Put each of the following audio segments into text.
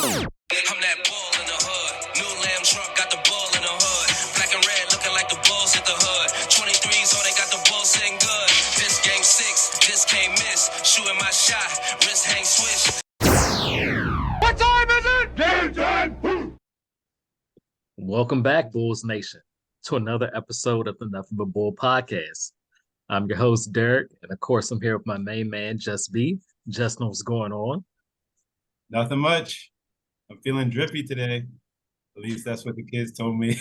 I'm that bull in the hood. New lamb truck got the bull in the hood. Black and red looking like the bulls hit the hood. 23s, oh, they got the bull sitting good. This game 6, this can't miss. Shooting my shot, wrist hang swish. What time is it? Game time! Welcome back, Bulls Nation, to another episode of the Nothing But Bull podcast. I'm your host, Derek, and of course, I'm here with my main man, Just B. Just know what's going on. Nothing much. I'm feeling drippy today. At least that's what the kids told me.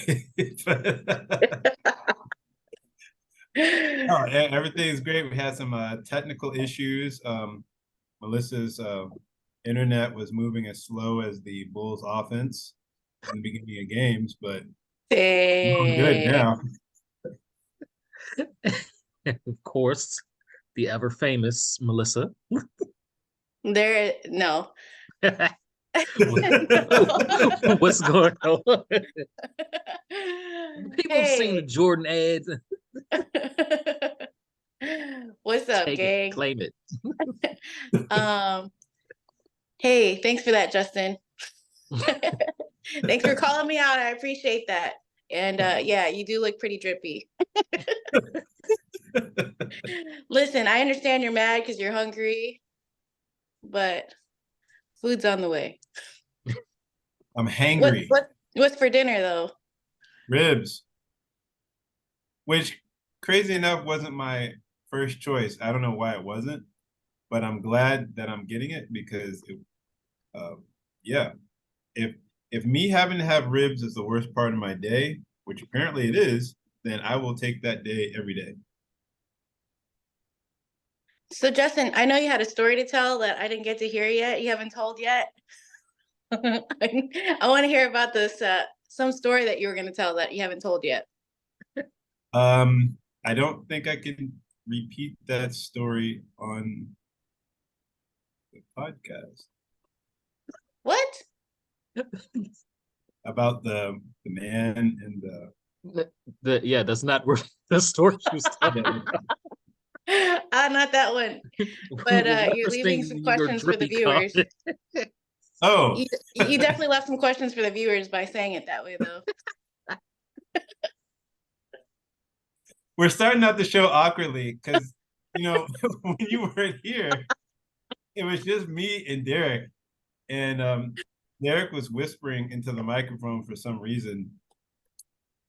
Everything's great. We had some technical issues. Melissa's internet was moving as slow as the Bulls offense in the beginning of games, but I'm good now. And of course, the ever famous Melissa. No. What's going on? People have seen the Jordan ads. What's up, Take gang? it, claim it. Hey, thanks for that, Justin. Thanks for calling me out. I appreciate that. And yeah, you do look pretty drippy. Listen, I understand you're mad because you're hungry, but food's on the way. I'm hangry. What's for dinner, though? Ribs. Which, crazy enough, wasn't my first choice. I don't know why it wasn't, but I'm glad that I'm getting it because, if me having to have ribs is the worst part of my day, which apparently it is, then I will take that day every day. So, Justin, I know you had a story to tell that I didn't get to hear yet. You haven't told yet. I want to hear about this, some story that you were going to tell that you haven't told yet. I don't think I can repeat that story on the podcast. What? About the man and the that's not where the story was telling. Not that one. But you're leaving some questions for the viewers. Oh, you definitely left some questions for the viewers by saying it that way, though. We're starting out the show awkwardly because, when you weren't here, it was just me and Derek. And Derek was whispering into the microphone for some reason.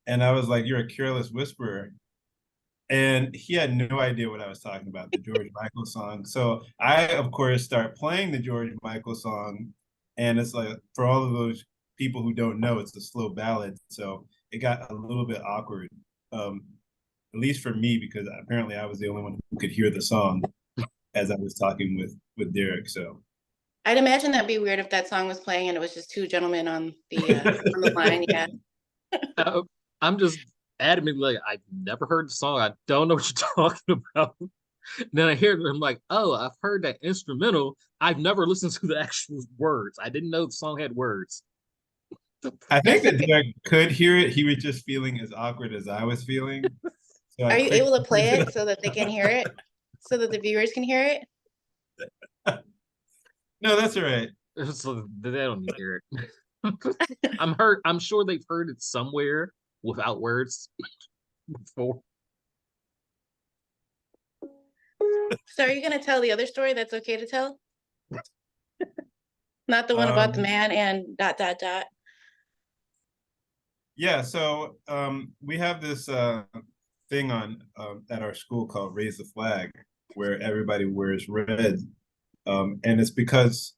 And I was like, "You're a careless whisperer." And he had no idea what I was talking about, the George Michael song. So I, of course, start playing the George Michael song. And it's like, for all of those people who don't know, it's a slow ballad. So it got a little bit awkward, at least for me, because apparently I was the only one who could hear the song as I was talking with Derek. So I'd imagine that'd be weird if that song was playing and it was just two gentlemen on the line. Yeah. I'm just adamantly like, I've never heard the song. I don't know what you're talking about. And then I hear it, and I'm like, oh, I've heard that instrumental. I've never listened to the actual words. I didn't know the song had words. I think that Derek could hear it. He was just feeling as awkward as I was feeling. So Are you able to play it so that they can hear it? So that the viewers can hear it? No, that's all right. So they don't need to hear it. I'm sure they've heard it somewhere without words before. So are you going to tell the other story that's okay to tell? Not the one about the man and ... Yeah, so we have this thing on at our school called Raise the Flag, where everybody wears red. And it's because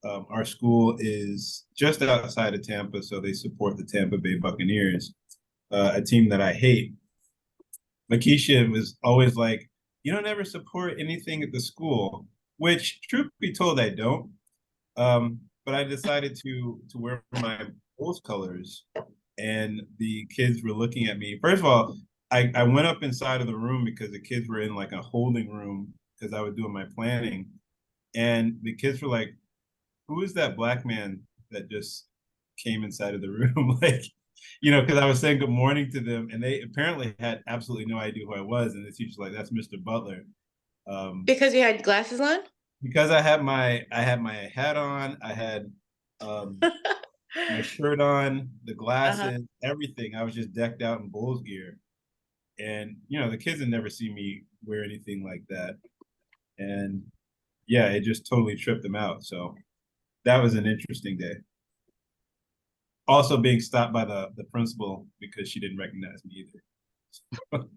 our school is just outside of Tampa, so they support the Tampa Bay Buccaneers, a team that I hate. Makisha was always like, "You don't ever support anything at the school," which, truth be told, I don't. But I decided to wear my Bulls colors, and the kids were looking at me. First of all, I went up inside of the room because the kids were in like a holding room because I was doing my planning. And the kids were like, "Who is that black man that just came inside of the room?" Like, because I was saying good morning to them, and they apparently had absolutely no idea who I was. And the teacher's like, "That's Mr. Butler." Because you had glasses on? Because I had my hat on, I had my shirt on, the Uh-huh. glasses, everything. I was just decked out in Bulls gear. And, the kids had never seen me wear anything like that. And yeah, it just totally tripped them out. So that was an interesting day. Also being stopped by the principal because she didn't recognize me either.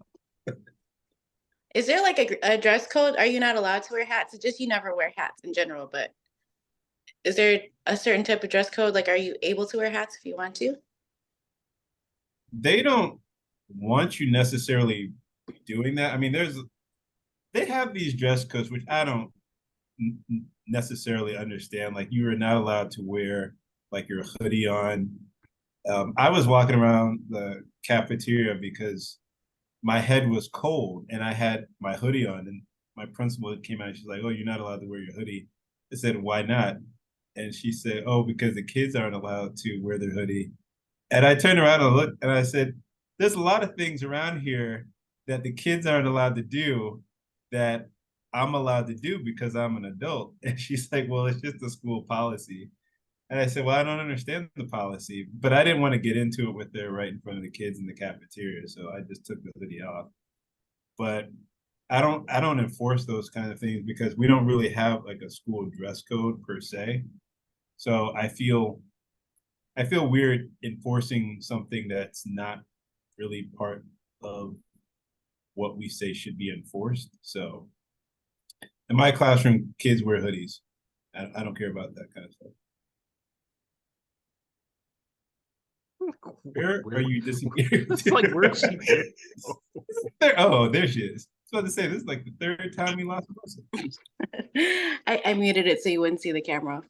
Is there like a dress code? Are you not allowed to wear hats? It's just you never wear hats in general, but is there a certain type of dress code? Like, are you able to wear hats if you want to? They don't want you necessarily doing that. I mean, they have these dress codes, which I don't necessarily understand. Like, you are not allowed to wear like your hoodie on. I was walking around the cafeteria because my head was cold and I had my hoodie on, and my principal came out and she's like, "Oh, you're not allowed to wear your hoodie." I said, "Why not?" And she said, "Oh, because the kids aren't allowed to wear their hoodie." And I turned around and looked and I said, "There's a lot of things around here that the kids aren't allowed to do that I'm allowed to do because I'm an adult." And she's like, "Well, it's just a school policy." And I said, "Well, I don't understand the policy," but I didn't want to get into it with her right in front of the kids in the cafeteria, so I just took the hoodie off. But I don't enforce those kind of things because we don't really have like a school dress code per se. So I feel weird enforcing something that's not really part of what we say should be enforced. So in my classroom, kids wear hoodies. I don't care about that kind of stuff. Where are you disappearing? It's like, where'd she go? Oh, there she is. I was about to say, this is like the third time we lost a person. I muted it so you wouldn't see the camera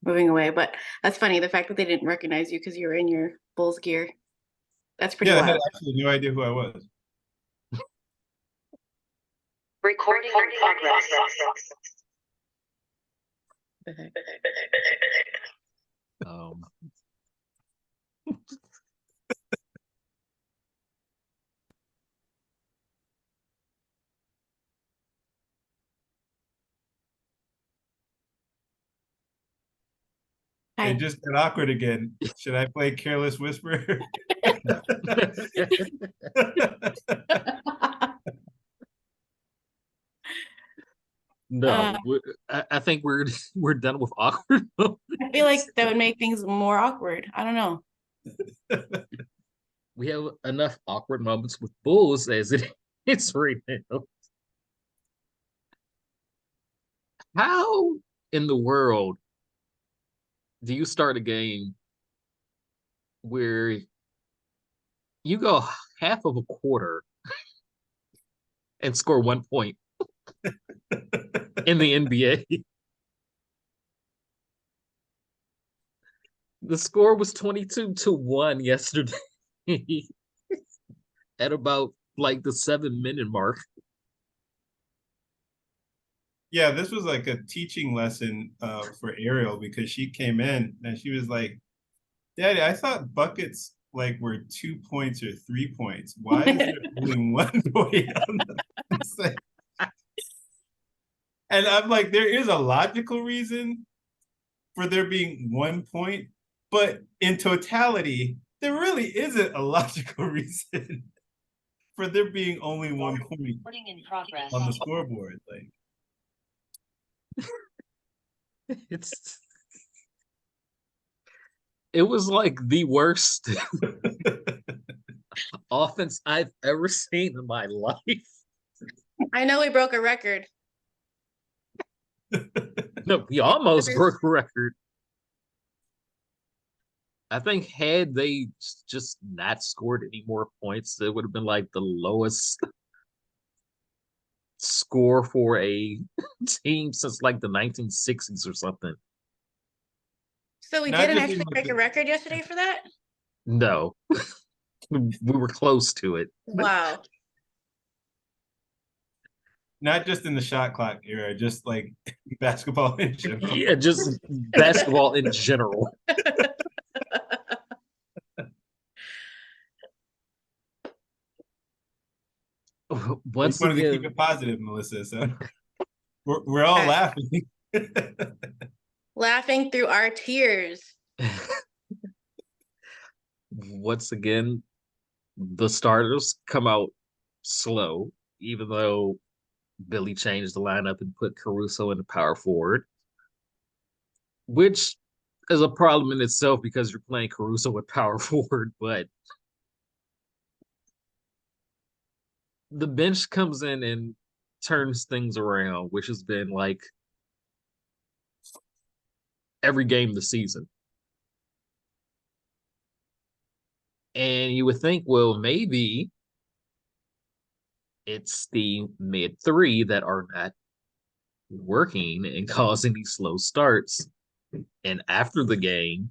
moving away, but that's funny. The fact that they didn't recognize you because you were in your Bulls gear. That's pretty Yeah, I had wild. actually no idea who I was. Recording in progress. Um, It Hi. just got awkward again. Should I play Careless Whisper? no, I think we're done with awkward moments. I feel like that would make things more awkward. I don't know. We have enough awkward moments with Bulls as it is right now. How in the world do you start a game where you go half of a quarter and score 1 point in the NBA? The score was 22-1 yesterday at about like the 7-minute mark. Yeah, this was like a teaching lesson for Ariel because she came in and she was like, "Daddy, I thought buckets like were 2 points or 3 points. Why is there only 1 point on the?" And I'm like, there is a logical reason for there being 1 point, but in totality, there really isn't a logical reason for there being only 1 point Recording in progress. on the scoreboard. Like, It was like the worst offense I've ever seen in my life. I know we broke a record. No, we almost broke a record. I think had they just not scored any more points, it would have been like the lowest score for a team since like the 1960s or something. So we Not didn't just actually in break the- a record yesterday for that? No, we were close to it. Wow. not just in the shot clock era, just like basketball in general. Yeah, just basketball in general. Once We wanted to keep again, it positive, Melissa. So we're all laughing. laughing through our tears. Once again, the starters come out slow, even though Billy changed the lineup and put Caruso in the power forward, which is a problem in itself because you're playing Caruso at power forward, but the bench comes in and turns things around, which has been like every game this season. And you would think, well, maybe it's the mid three that are not working and causing these slow starts. And after the game,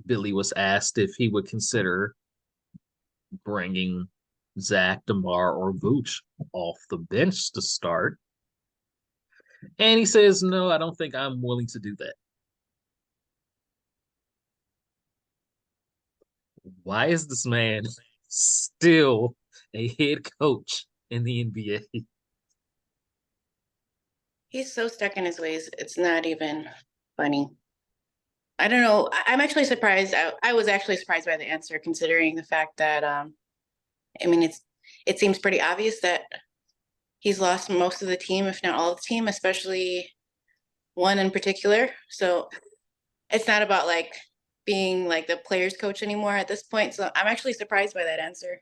Billy was asked if he would consider bringing Zach, DeMar, or Vooch off the bench to start. And he says, no, I don't think I'm willing to do that. Why is this man still a head coach in the NBA? He's so stuck in his ways. It's not even funny. I don't know. I'm actually surprised. I was actually surprised by the answer, considering the fact that I mean, it seems pretty obvious that he's lost most of the team, if not all of the team, especially one in particular. So it's not about like being like the players coach anymore at this point. So I'm actually surprised by that answer.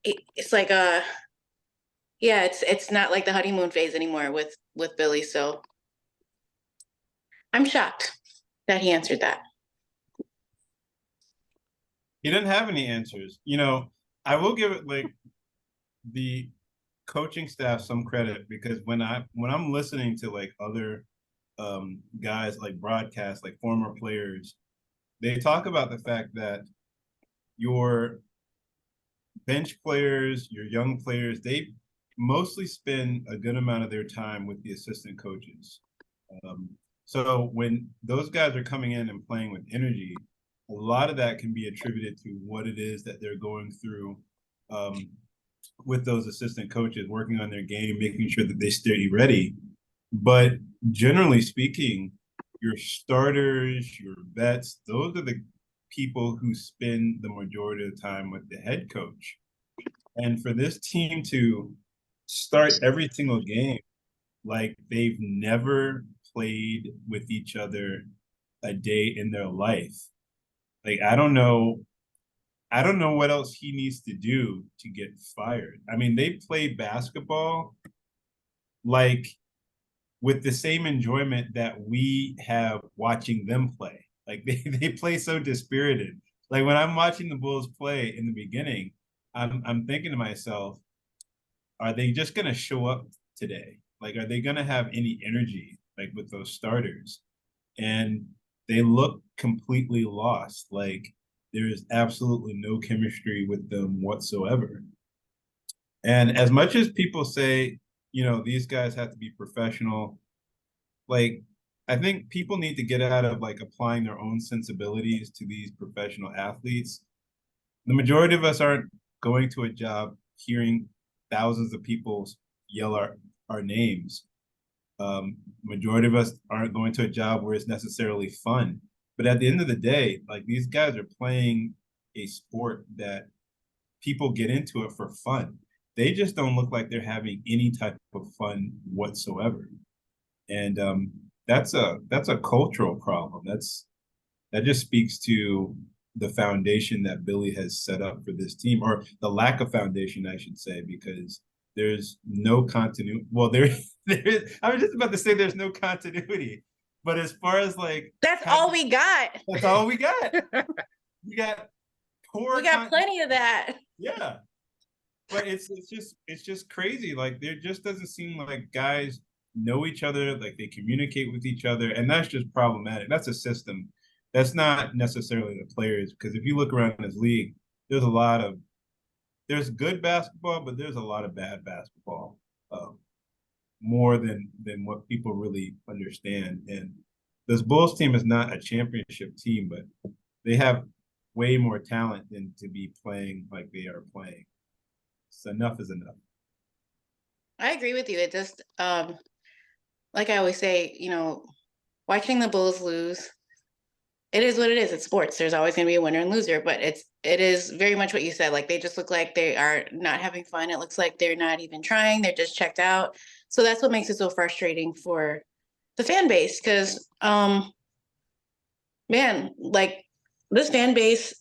It's like yeah, it's not like the honeymoon phase anymore with Billy. So I'm shocked that he answered that. He didn't have any answers. You know, I will give it like the coaching staff some credit, because when I'm listening to like other guys like broadcast, like former players, they talk about the fact that your bench players, your young players, they mostly spend a good amount of their time with the assistant coaches. So when those guys are coming in and playing with energy, a lot of that can be attributed to what it is that they're going through with those assistant coaches, working on their game, making sure that they stay ready. But generally speaking, your starters, your vets, those are the people who spend the majority of the time with the head coach. And for this team to start every single game like they've never played with each other a day in their life, like I don't know what else he needs to do to get fired. I mean, they play basketball like with the same enjoyment that we have watching them play. Like they play so dispirited. Like when I'm watching the Bulls play in the beginning, I'm thinking to myself, are they just gonna show up today? Like, are they gonna have any energy like with those starters? And they look completely lost. Like there is absolutely no chemistry with them whatsoever. And as much as people say, you know, these guys have to be professional, like I think people need to get out of like applying their own sensibilities to these professional athletes. The majority of us aren't going to a job hearing thousands of people yell our names. Majority of us aren't going to a job where it's necessarily fun. But at the end of the day, like these guys are playing a sport that people get into it for fun. They just don't look like they're having any type of fun whatsoever. And that's a cultural problem. That just speaks to the foundation that Billy has set up for this team, or the lack of foundation, I should say, because there's no continuity. Well, there is. I was just about to say there's no continuity, but as far as like That's all we got. that's all we got. We got poor. We got plenty of that. Yeah, but it's just crazy. Like there just doesn't seem like guys know each other, like they communicate with each other, and that's just problematic. That's a system. That's not necessarily the players, because if you look around this league, there's good basketball, but there's a lot of bad basketball, more than what people really understand. And this Bulls team is not a championship team, but they have way more talent than to be playing like they are playing. So enough is enough. I agree with you. It just like I always say, you know, watching the Bulls lose, it is what it is. It's sports. There's always going to be a winner and loser, but it is very much what you said. Like, they just look like they are not having fun. It looks like they're not even trying. They're just checked out. So that's what makes it so frustrating for the fan base. Because, man, like, this fan base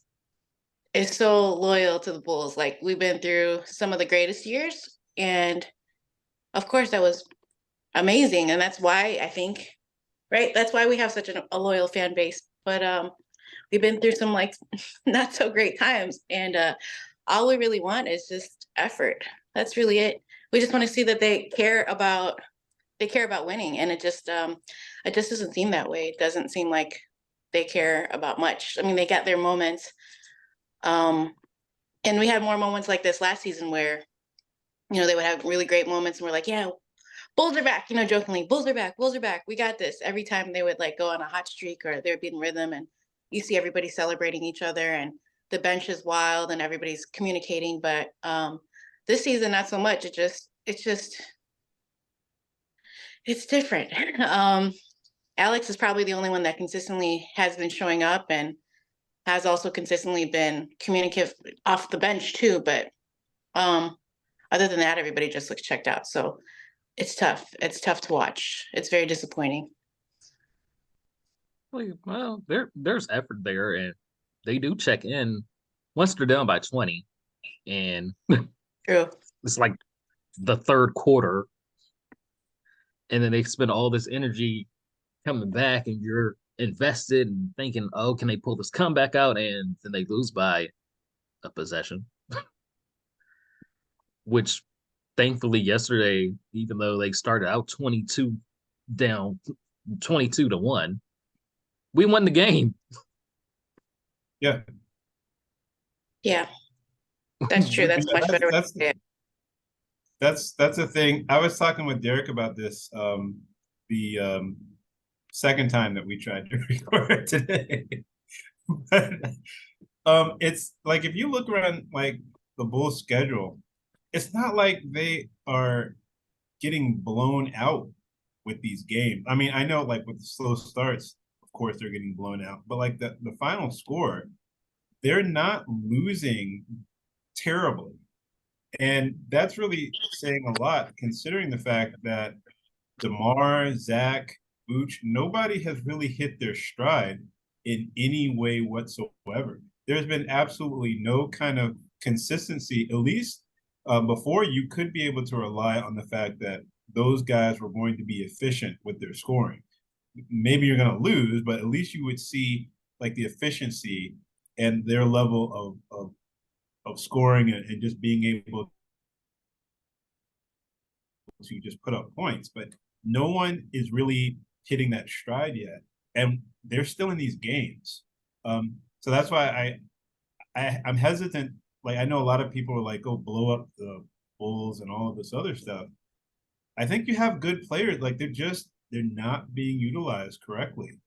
is so loyal to the Bulls. Like, we've been through some of the greatest years, and of course that was amazing. And that's why I think, right, that's why we have such a loyal fan base. But we've been through some, like, not so great times, and all we really want is just effort. That's really it. We just want to see that they care about winning, and it just doesn't seem that way. It doesn't seem like they care about much. I mean, they got their moments, and we had more moments like this last season where, you know, they would have really great moments, and we're like, yeah, Bulls are back, you know, jokingly, Bulls are back, Bulls are back, we got this. Every time they would, like, go on a hot streak, or they would be in rhythm, and you see everybody celebrating each other, and the bench is wild, and everybody's communicating. But this season, not so much. It's different. Alex is probably the only one that consistently has been showing up, and has also consistently been communicative off the bench too. But other than that, everybody just looks checked out. So it's tough. It's tough to watch. It's very disappointing. Well, there's effort there, and they do check in once they're down by 20, and True. it's like the third quarter, and then they spend all this energy coming back, and you're invested and thinking, oh, can they pull this comeback out? And then they lose by a possession, which thankfully yesterday, even though they started out 22 down, 22-1, we won the game. Yeah. Yeah, that's true. That's much better. That's the thing. I was talking with Derek about this the second time that we tried to record today. But it's like, if you look around, like, the Bulls schedule, it's not like they are getting blown out with these games. I mean, I know, like, with the slow starts, of course they're getting blown out, but like the final score, they're not losing terribly. And that's really saying a lot, considering the fact that DeMar, Zach, Vooch, nobody has really hit their stride in any way whatsoever. There's been absolutely no kind of consistency. At least before, you could be able to rely on the fact that those guys were going to be efficient with their scoring. Maybe you're going to lose, but at least you would see, like, the efficiency and their level of scoring, and just being able to just put up points. But no one is really hitting that stride yet, and they're still in these games. So that's why I'm hesitant. Like, I know a lot of people are like, "Oh, blow up the Bulls" and all of this other stuff. I think you have good players. Like, they're not being utilized correctly.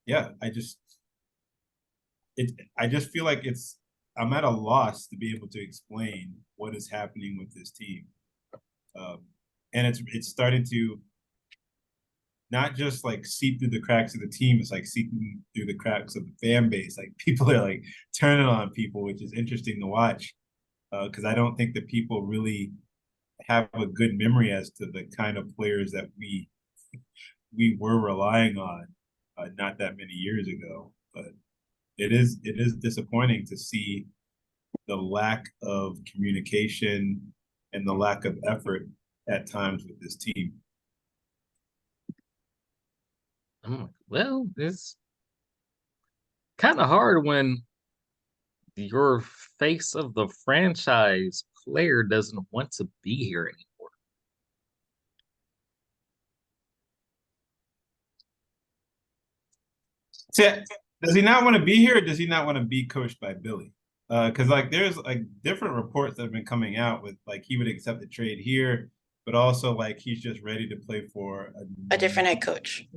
Yeah, I just feel like I'm at a loss to be able to explain what is happening with this team. And it's starting to not just, like, seep through the cracks of the team, it's like seeping through the cracks of the fan base. Like, people are, like, turning on people, which is interesting to watch, because I don't think that people really have a good memory as to the kind of players that we were relying on not that many years ago. But it is disappointing to see the lack of communication and the lack of effort at times with this team. Well, it's kind of hard when your face of the franchise player doesn't want to be here anymore. So, does he not want to be here, or does he not want to be coached by Billy? Because, like, there's, like, different reports that have been coming out with, like, he would accept the trade here, but also, like, he's just ready to play for A different head coach.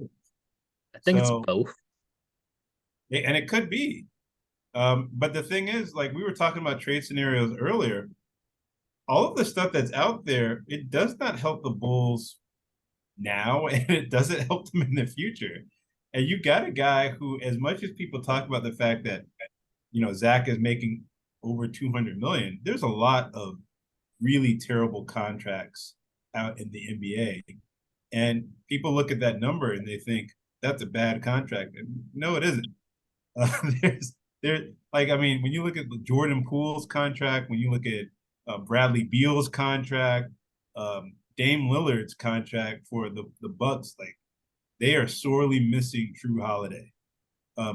I think it's both. And it could be. But the thing is, like, we were talking about trade scenarios earlier. All of the stuff that's out there, it does not help the Bulls now, and it doesn't help them in the future. And you got a guy who, as much as people talk about the fact that, Zach is making over 200 million, there's a lot of really terrible contracts out in the NBA. And people look at that number and they think that's a bad contract. And no, it isn't. When you look at the Jordan Poole's contract, when you look at Bradley Beal's contract, Dame Lillard's contract for the Bucks, like they are sorely missing Drew Holiday.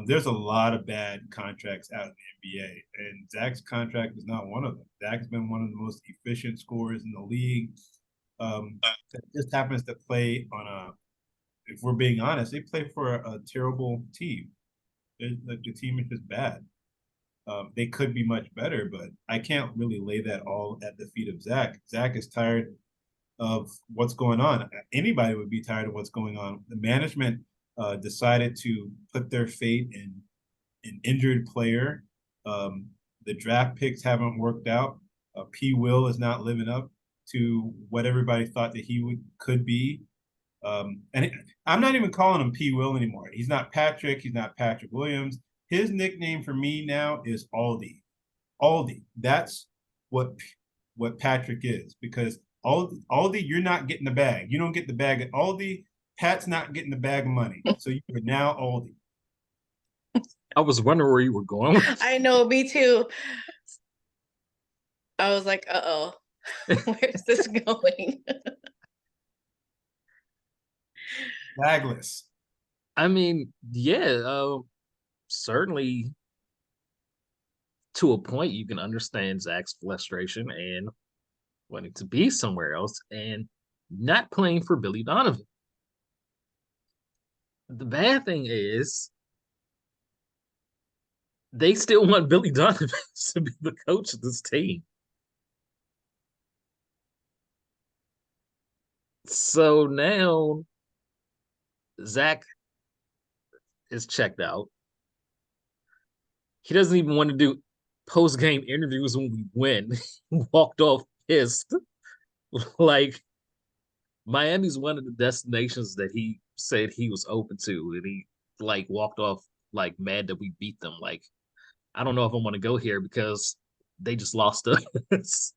There's a lot of bad contracts out in the NBA, and Zach's contract is not one of them. Zach's been one of the most efficient scorers in the league. That just happens to play on if we're being honest, they play for a terrible team. The team is just bad. They could be much better, but I can't really lay that all at the feet of Zach. Zach is tired of what's going on. Anybody would be tired of what's going on. The management decided to put their fate in an injured player. The draft picks haven't worked out. P. Will is not living up to what everybody thought that he could be. I'm not even calling him P. Will anymore. He's not Patrick. He's not Patrick Williams. His nickname for me now is Aldi. Aldi. That's what Patrick is, because Aldi, you're not getting the bag. You don't get the bag at Aldi. Pat's not getting the bag of money. So you are now Aldi. I was wondering where you were going. I know, me too. I was like, uh-oh, where's this going? Bagless. I mean, yeah, certainly to a point you can understand Zach's frustration and wanting to be somewhere else and not playing for Billy Donovan. The bad thing is they still want Billy Donovan to be the coach of this team. So now Zach is checked out. He doesn't even want to do post-game interviews when we win. He walked off pissed. Like, Miami's one of the destinations that he said he was open to, and he like walked off like mad that we beat them. Like, I don't know if I want to go here because they just lost us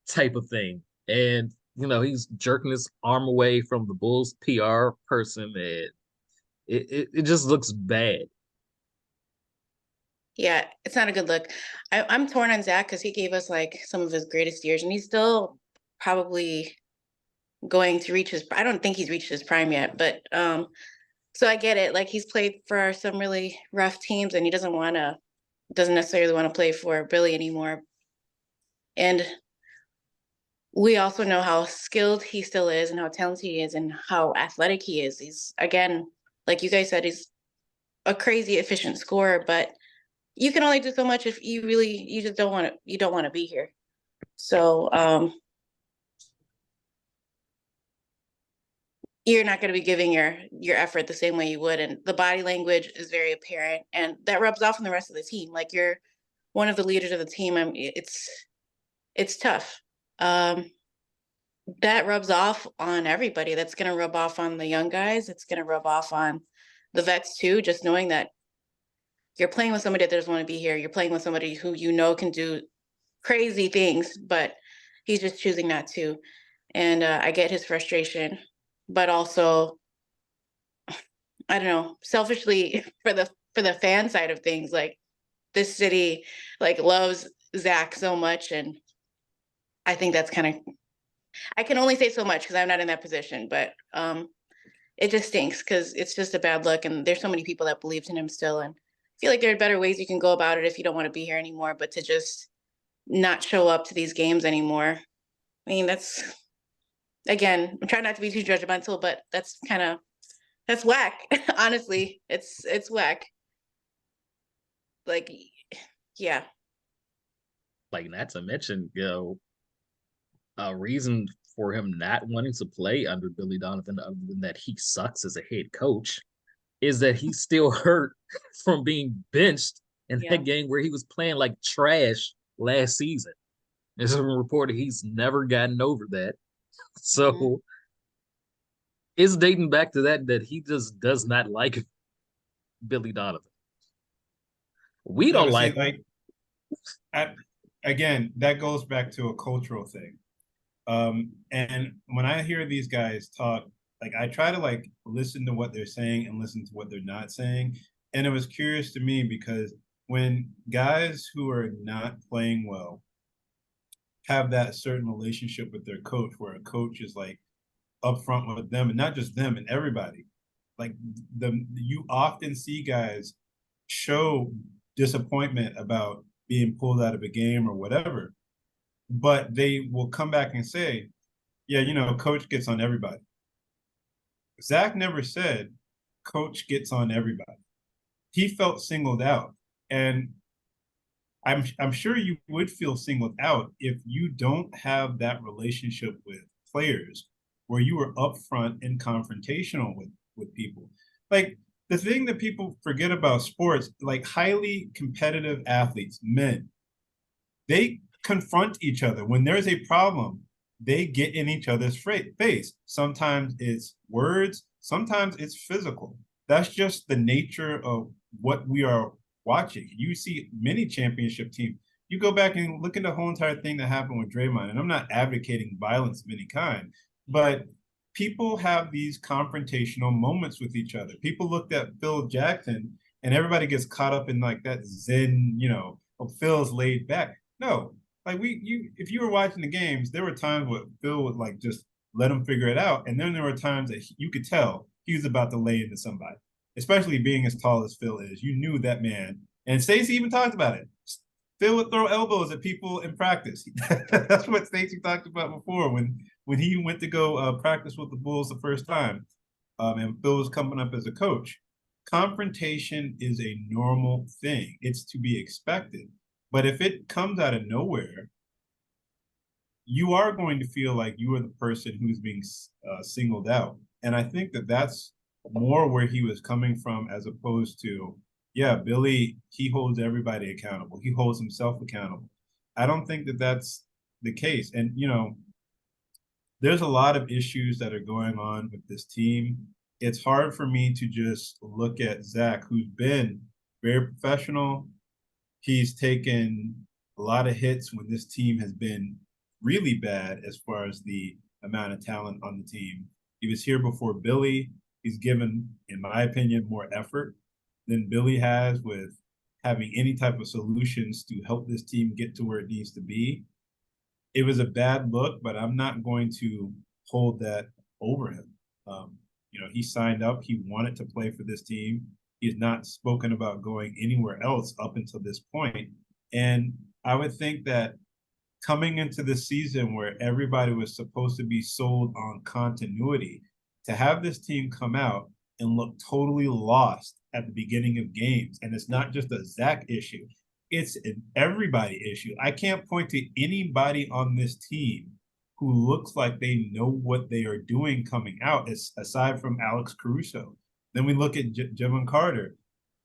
type of thing. And he's jerking his arm away from the Bulls PR person, and it just looks bad. Yeah, it's not a good look. I'm torn on Zach because he gave us like some of his greatest years, and he's still probably going to reach I don't think he's reached his prime yet, but so I get it. Like, he's played for some really rough teams, and he doesn't necessarily want to play for Billy anymore. And we also know how skilled he still is and how talented he is and how athletic he is. He's, again, like you guys said, he's a crazy efficient scorer, but you can only do so much if you just don't want to be here. So you're not going to be giving your effort the same way you would. And the body language is very apparent, and that rubs off on the rest of the team. Like, you're one of the leaders of the team. It's tough. That rubs off on everybody. That's going to rub off on the young guys. It's going to rub off on the vets too, just knowing that you're playing with somebody that doesn't want to be here. You're playing with somebody who can do crazy things, but he's just choosing not to. And I get his frustration, but also, I don't know, selfishly for the fan side of things, like, this city like loves Zach so much, and I think that's kind of, I can only say so much because I'm not in that position, but it just stinks because it's just a bad look, and there's so many people that believed in him still, and I feel like there are better ways you can go about it if you don't want to be here anymore, but to just not show up to these games anymore. I mean, that's, again, I'm trying not to be too judgmental, but that's whack. Honestly, it's whack. Like, yeah. Like, not to mention, a reason for him not wanting to play under Billy Donovan, other than that he sucks as a head coach, is that he's still hurt from being benched in that game where he was playing like trash last season. There's been reported he's never gotten over that. So it's dating back to that he just does not like Billy Donovan. We Yeah, don't but see, like him. like, I, again, that goes back to a cultural thing. And when I hear these guys talk, like I try to like listen to what they're saying and listen to what they're not saying. And it was curious to me because when guys who are not playing well have that certain relationship with their coach, where a coach is like upfront with them, and not just them and everybody, like you often see guys show disappointment about being pulled out of a game or whatever, but they will come back and say, yeah, coach gets on everybody. Zach never said coach gets on everybody. He felt singled out. And I'm sure you would feel singled out if you don't have that relationship with players where you were upfront and confrontational with people. Like the thing that people forget about sports, like highly competitive athletes, men, they confront each other. When there's a problem, they get in each other's face. Sometimes it's words, sometimes it's physical. That's just the nature of what we are watching. You see many championship teams. You go back and look at the whole entire thing that happened with Draymond, and I'm not advocating violence of any kind, but people have these confrontational moments with each other. People looked at Phil Jackson, and everybody gets caught up in like that zen, Phil's laid back. No, like if you were watching the games, there were times where Phil would like just let him figure it out, and then there were times that you could tell he was about to lay into somebody. Especially being as tall as Phil is, you knew that man. And Stacey even talked about it. Phil would throw elbows at people in practice. That's what Stacey talked about before when he went to go practice with the Bulls the first time, and Phil was coming up as a coach. Confrontation is a normal thing. It's to be expected. But if it comes out of nowhere, you are going to feel like you are the person who's being singled out. And I think that that's more where he was coming from, as opposed to, yeah, Billy, he holds everybody accountable. He holds himself accountable. I don't think that that's the case. And, there's a lot of issues that are going on with this team. It's hard for me to just look at Zach, who's been very professional. He's taken a lot of hits when this team has been really bad as far as the amount of talent on the team. He was here before Billy. He's given, in my opinion, more effort than Billy has with having any type of solutions to help this team get to where it needs to be. It was a bad look, but I'm not going to hold that over him. He signed up. He wanted to play for this team. He's not spoken about going anywhere else up until this point. And I would think that coming into the season where everybody was supposed to be sold on continuity, to have this team come out and look totally lost at the beginning of games. And it's not just a Zach issue, it's an everybody issue. I can't point to anybody on this team who looks like they know what they are doing coming out, aside from Alex Caruso. Then we look at Jevon Carter,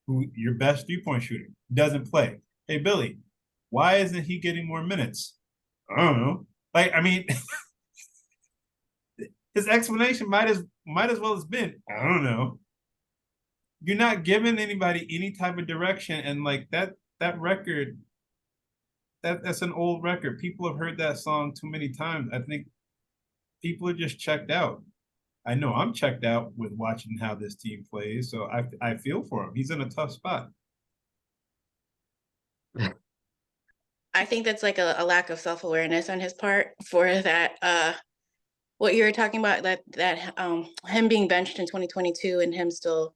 who your best three-point shooter, doesn't play. Hey, Billy, why isn't he getting more minutes? I don't know. His explanation might as well have been, I don't know. You're not giving anybody any type of direction, and like that record, that's an old record. People have heard that song too many times. I think people are just checked out. I know I'm checked out with watching how this team plays, so I feel for him. He's in a tough spot. I think that's like a lack of self-awareness on his part for that. What you were talking about, that him being benched in 2022 and him still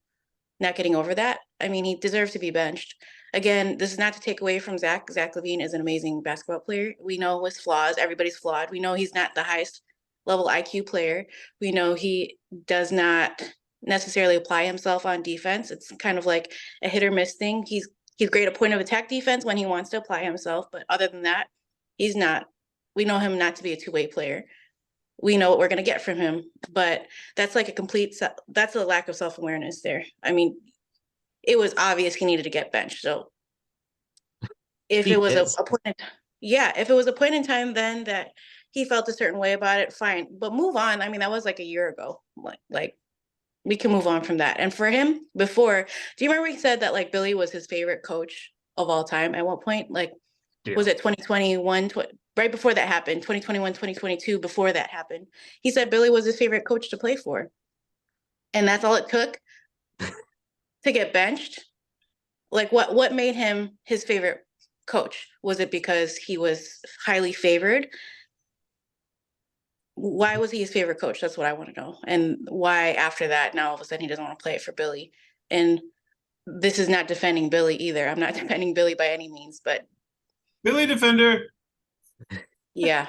not getting over that. I mean, he deserves to be benched. Again, this is not to take away from Zach. Zach LaVine is an amazing basketball player. We know his flaws. Everybody's flawed. We know he's not the highest level IQ player. We know he does not necessarily apply himself on defense. It's kind of like a hit or miss thing. He's great at point of attack defense when he wants to apply himself, but other than that, he's not. We know him not to be a two-way player. We know what we're going to get from him, but that's like that's a lack of self-awareness there. I mean, it was obvious he needed to get benched. So if it was a point, if it was a point in time then that he felt a certain way about it, fine. But move on. I mean, that was like a year ago. Like we can move on from that. And for him, before, do you remember he said that like Billy was his favorite coach of all time at one point? Like, was Yeah. it 2021, right before that happened, 2021, 2022, before that happened? He said Billy was his favorite coach to play for. And that's all it took to get benched? Like what made him his favorite coach? Was it because he was highly favored? Why was he his favorite coach? That's what I want to know. And why after that, now all of a sudden he doesn't want to play it for Billy. And this is not defending Billy either. I'm not defending Billy by any means, but Billy defender. yeah.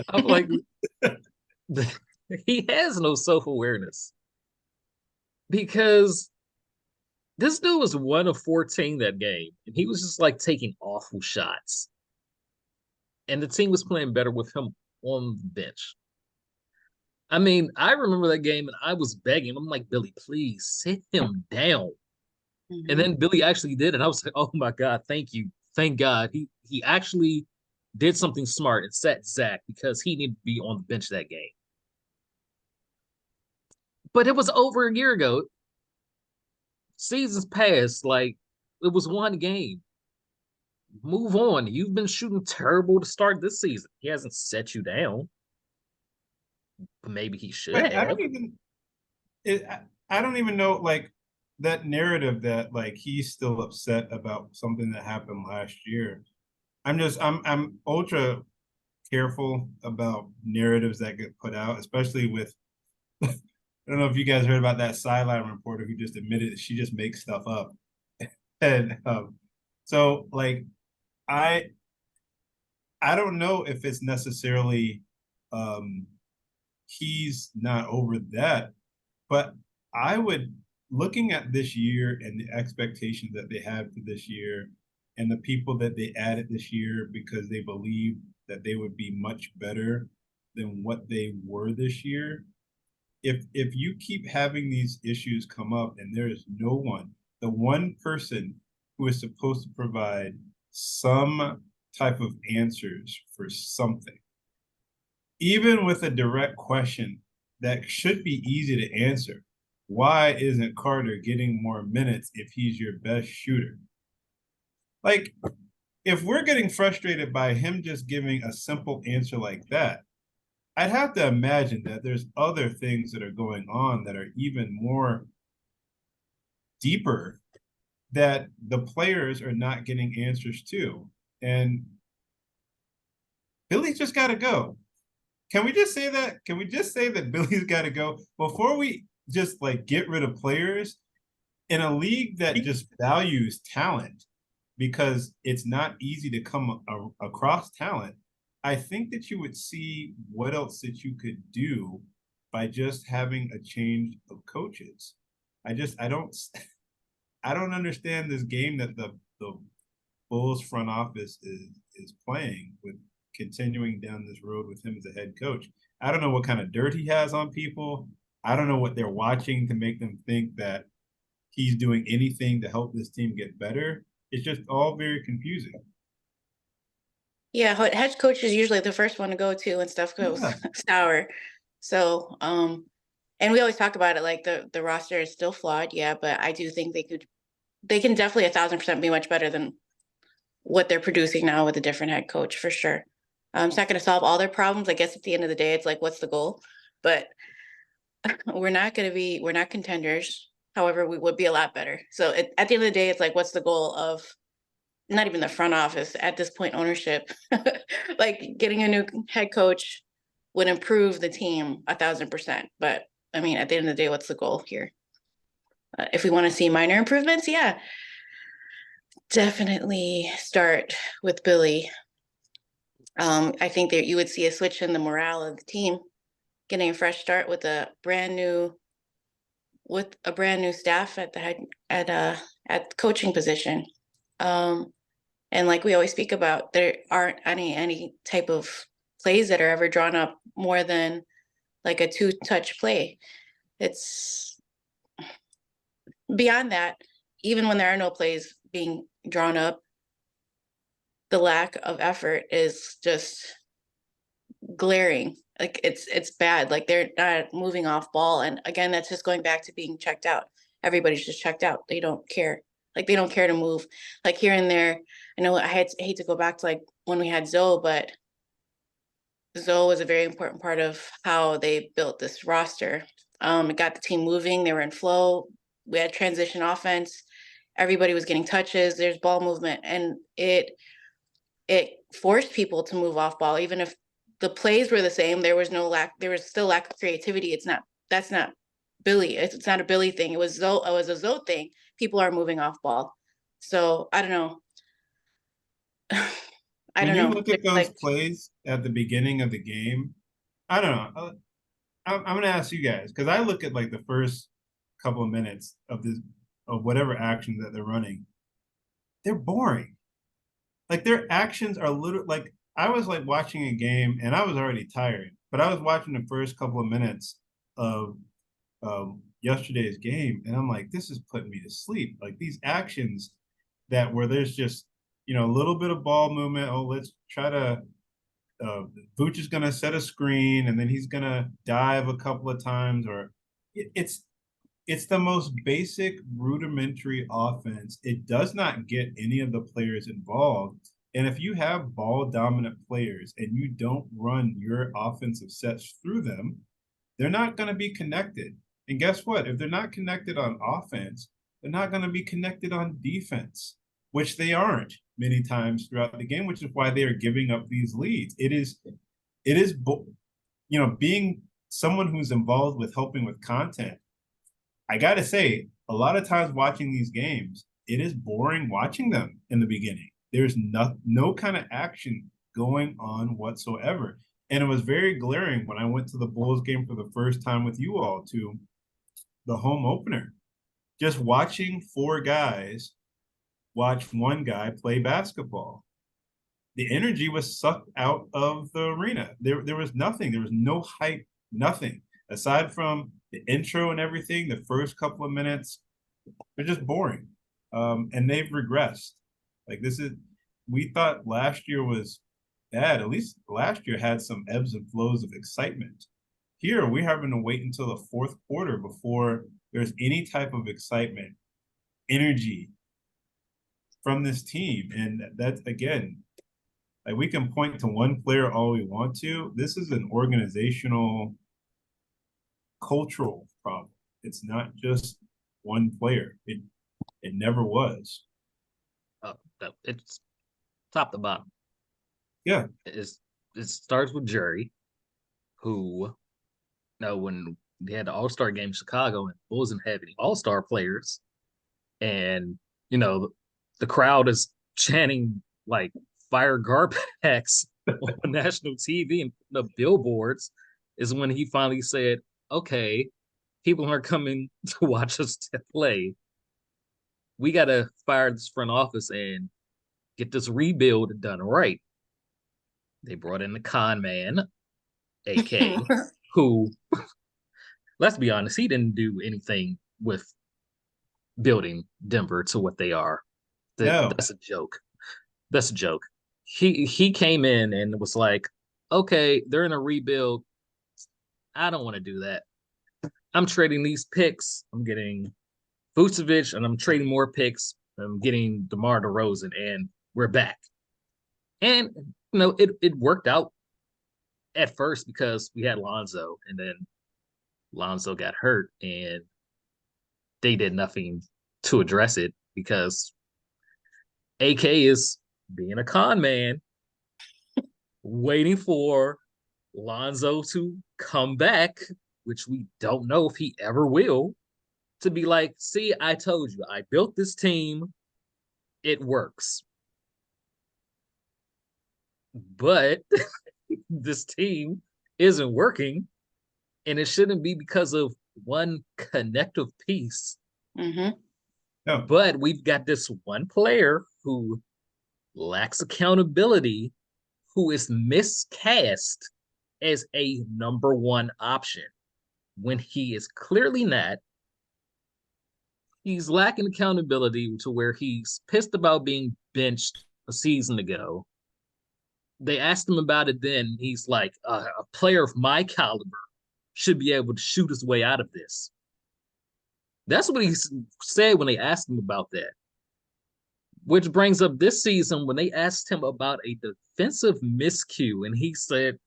I'm like, he has no self-awareness because this dude was 1 of 14 that game, and he was just like taking awful shots. And the team was playing better with him on the bench. I mean, I remember that game and I was begging. I'm like, Billy, please sit him down. And then Billy actually did, and I was like, oh my God, thank you. Thank God. He actually did something smart and sat Zach because he needed to be on the bench that game. But it was over a year ago. Seasons passed, like it was one game. Move on. You've been shooting terrible to start this season. He hasn't set you down. Maybe he should But I have. don't even I don't even know like that narrative that like he's still upset about something that happened last year. I'm ultra careful about narratives that get put out, especially with I don't know if you guys heard about that sideline reporter who just admitted that she just makes stuff up. And so like I don't know if it's necessarily he's not over that, but I would, looking at this year and the expectations that they have for this year and the people that they added this year because they believe that they would be much better than what they were this year. If you keep having these issues come up and there is no one, the one person who is supposed to provide some type of answers for something, even with a direct question that should be easy to answer, why isn't Carter getting more minutes if he's your best shooter? Like, if we're getting frustrated by him just giving a simple answer like that, I'd have to imagine that there's other things that are going on that are even more deeper that the players are not getting answers to. And Billy's just got to go. Can we just say that? Can we just say that Billy's got to go before we just like get rid of players in a league that just values talent because it's not easy to come across talent? I think that you would see what else that you could do by just having a change of coaches. I don't understand this game that the Bulls front office is playing with continuing down this road with him as a head coach. I don't know what kind of dirt he has on people. I don't know what they're watching to make them think that he's doing anything to help this team get better. It's just all very confusing. Yeah, head coach is usually the first one to go to when stuff goes sour. So, and we always talk about it like the roster is still flawed, yeah, but I do think they can definitely 1,000% be much better than what they're producing now with a different head coach for sure. It's not going to solve all their problems. I guess at the end of the day, it's like, what's the goal? But we're not contenders. However, we would be a lot better. So at the end of the day, it's like, what's the goal of not even the front office at this point, ownership? Like getting a new head coach would improve the team 1,000%. But I mean, at the end of the day, what's the goal here? If we want to see minor improvements, yeah, definitely start with Billy. I think that you would see a switch in the morale of the team, getting a fresh start with a brand new staff at the head at coaching position. And like we always speak about, there aren't any type of plays that are ever drawn up more than like a 2-touch play. It's beyond that, even when there are no plays being drawn up, the lack of effort is just glaring. Like it's bad. Like they're not moving off ball. And again, that's just going back to being checked out. Everybody's just checked out. They don't care. Like they don't care to move. Like here and there. I know hate to go back to like when we had Zoe, but Zoe was a very important part of how they built this roster. It got the team moving. They were in flow. We had transition offense. Everybody was getting touches. There's ball movement, and it forced people to move off ball, even if the plays were the same. There was still lack of creativity. That's not Billy. It's not a Billy thing. It was Zoe. It was a Zoe thing. People are moving off ball. So I don't know. I When don't you know. look at It's those like, plays at the beginning of the game, I don't know. I'm gonna ask you guys because I look at like the first couple of minutes of whatever action that they're running. They're boring. Like their actions are literally like I was like watching a game and I was already tired, but I was watching the first couple of minutes of yesterday's game, and I'm like, this is putting me to sleep. Like these actions that where there's just a little bit of ball movement. Oh, let's try to. Vooch is gonna set a screen, and then he's gonna dive a couple of times, or it's the most basic rudimentary offense. It does not get any of the players involved. And if you have ball dominant players and you don't run your offensive sets through them, they're not going to be connected. And guess what? If they're not connected on offense, they're not going to be connected on defense, which they aren't many times throughout the game, which is why they are giving up these leads. It is, being someone who's involved with helping with content, I got to say, a lot of times watching these games, it is boring watching them in the beginning. There's no kind of action going on whatsoever. And it was very glaring when I went to the Bulls game for the first time with you all to the home opener. Just watching four guys watch one guy play basketball. The energy was sucked out of the arena. There was nothing. There was no hype, nothing. Aside from the intro and everything, the first couple of minutes, they're just boring. And they've regressed. Like we thought last year was bad. At least last year had some ebbs and flows of excitement. Here, we're having to wait until the fourth quarter before there's any type of excitement, energy from this team. And that's, again, like we can point to one player all we want to. This is an organizational, cultural problem. It's not just one player. It never was. It's top to bottom. Yeah. It starts with Jerry, who, when they had the All-Star game in Chicago and Bulls didn't have any All-Star players, and the crowd is chanting like fire Garpax on national TV and the billboards, is when he finally said, okay, people are coming to watch us play. We got to fire this front office and get this rebuild done right. They brought in the con man, AK, who, let's be honest, he didn't do anything with building Denver to what they are. No. That's a joke. That's a joke. He came in and was like, okay, they're in a rebuild. I don't want to do that. I'm trading these picks. I'm getting Vucevic, and I'm trading more picks. I'm getting DeMar DeRozan, and we're back. And it worked out at first because we had Lonzo, and then Lonzo got hurt, and they did nothing to address it because AK is being a con man, waiting for Lonzo to come back, which we don't know if he ever will, to be like, see, I told you, I built this team. It works. But this team isn't working, and it shouldn't be because of one connective piece. Mm-hmm. No. But we've got this one player who lacks accountability, who is miscast as a number one option when he is clearly not. He's lacking accountability to where he's pissed about being benched a season ago. They asked him about it then. He's like, a player of my caliber should be able to shoot his way out of this. That's what he said when they asked him about that. Which brings up this season when they asked him about a defensive miscue, and he said,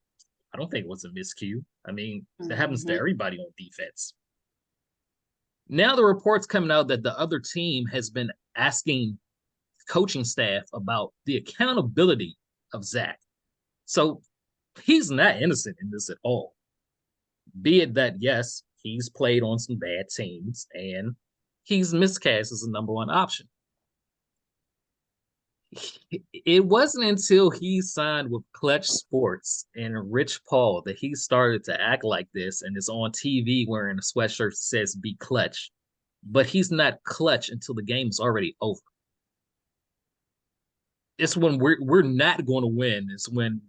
I don't think it was a miscue. I mean, that happens to everybody on defense. Now the reports coming out that the other team has been asking coaching staff about the accountability of Zach. So he's not innocent in this at all. Be it that, yes, he's played on some bad teams and he's miscast as a number one option. It wasn't until he signed with Clutch Sports and Rich Paul that he started to act like this and is on TV wearing a sweatshirt that says "Be Clutch," but he's not clutch until the game is already over. It's when we're not going to win. It's when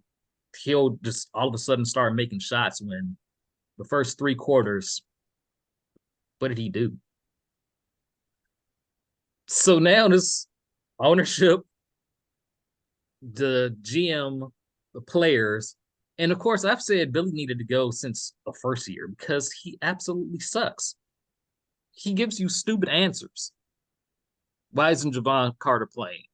he'll just all of a sudden start making shots. When the first 3 quarters, what did he do? So now this ownership, the GM, the players, and of course, I've said Billy needed to go since the first year because he absolutely sucks. He gives you stupid answers. Why isn't Javon Carter playing?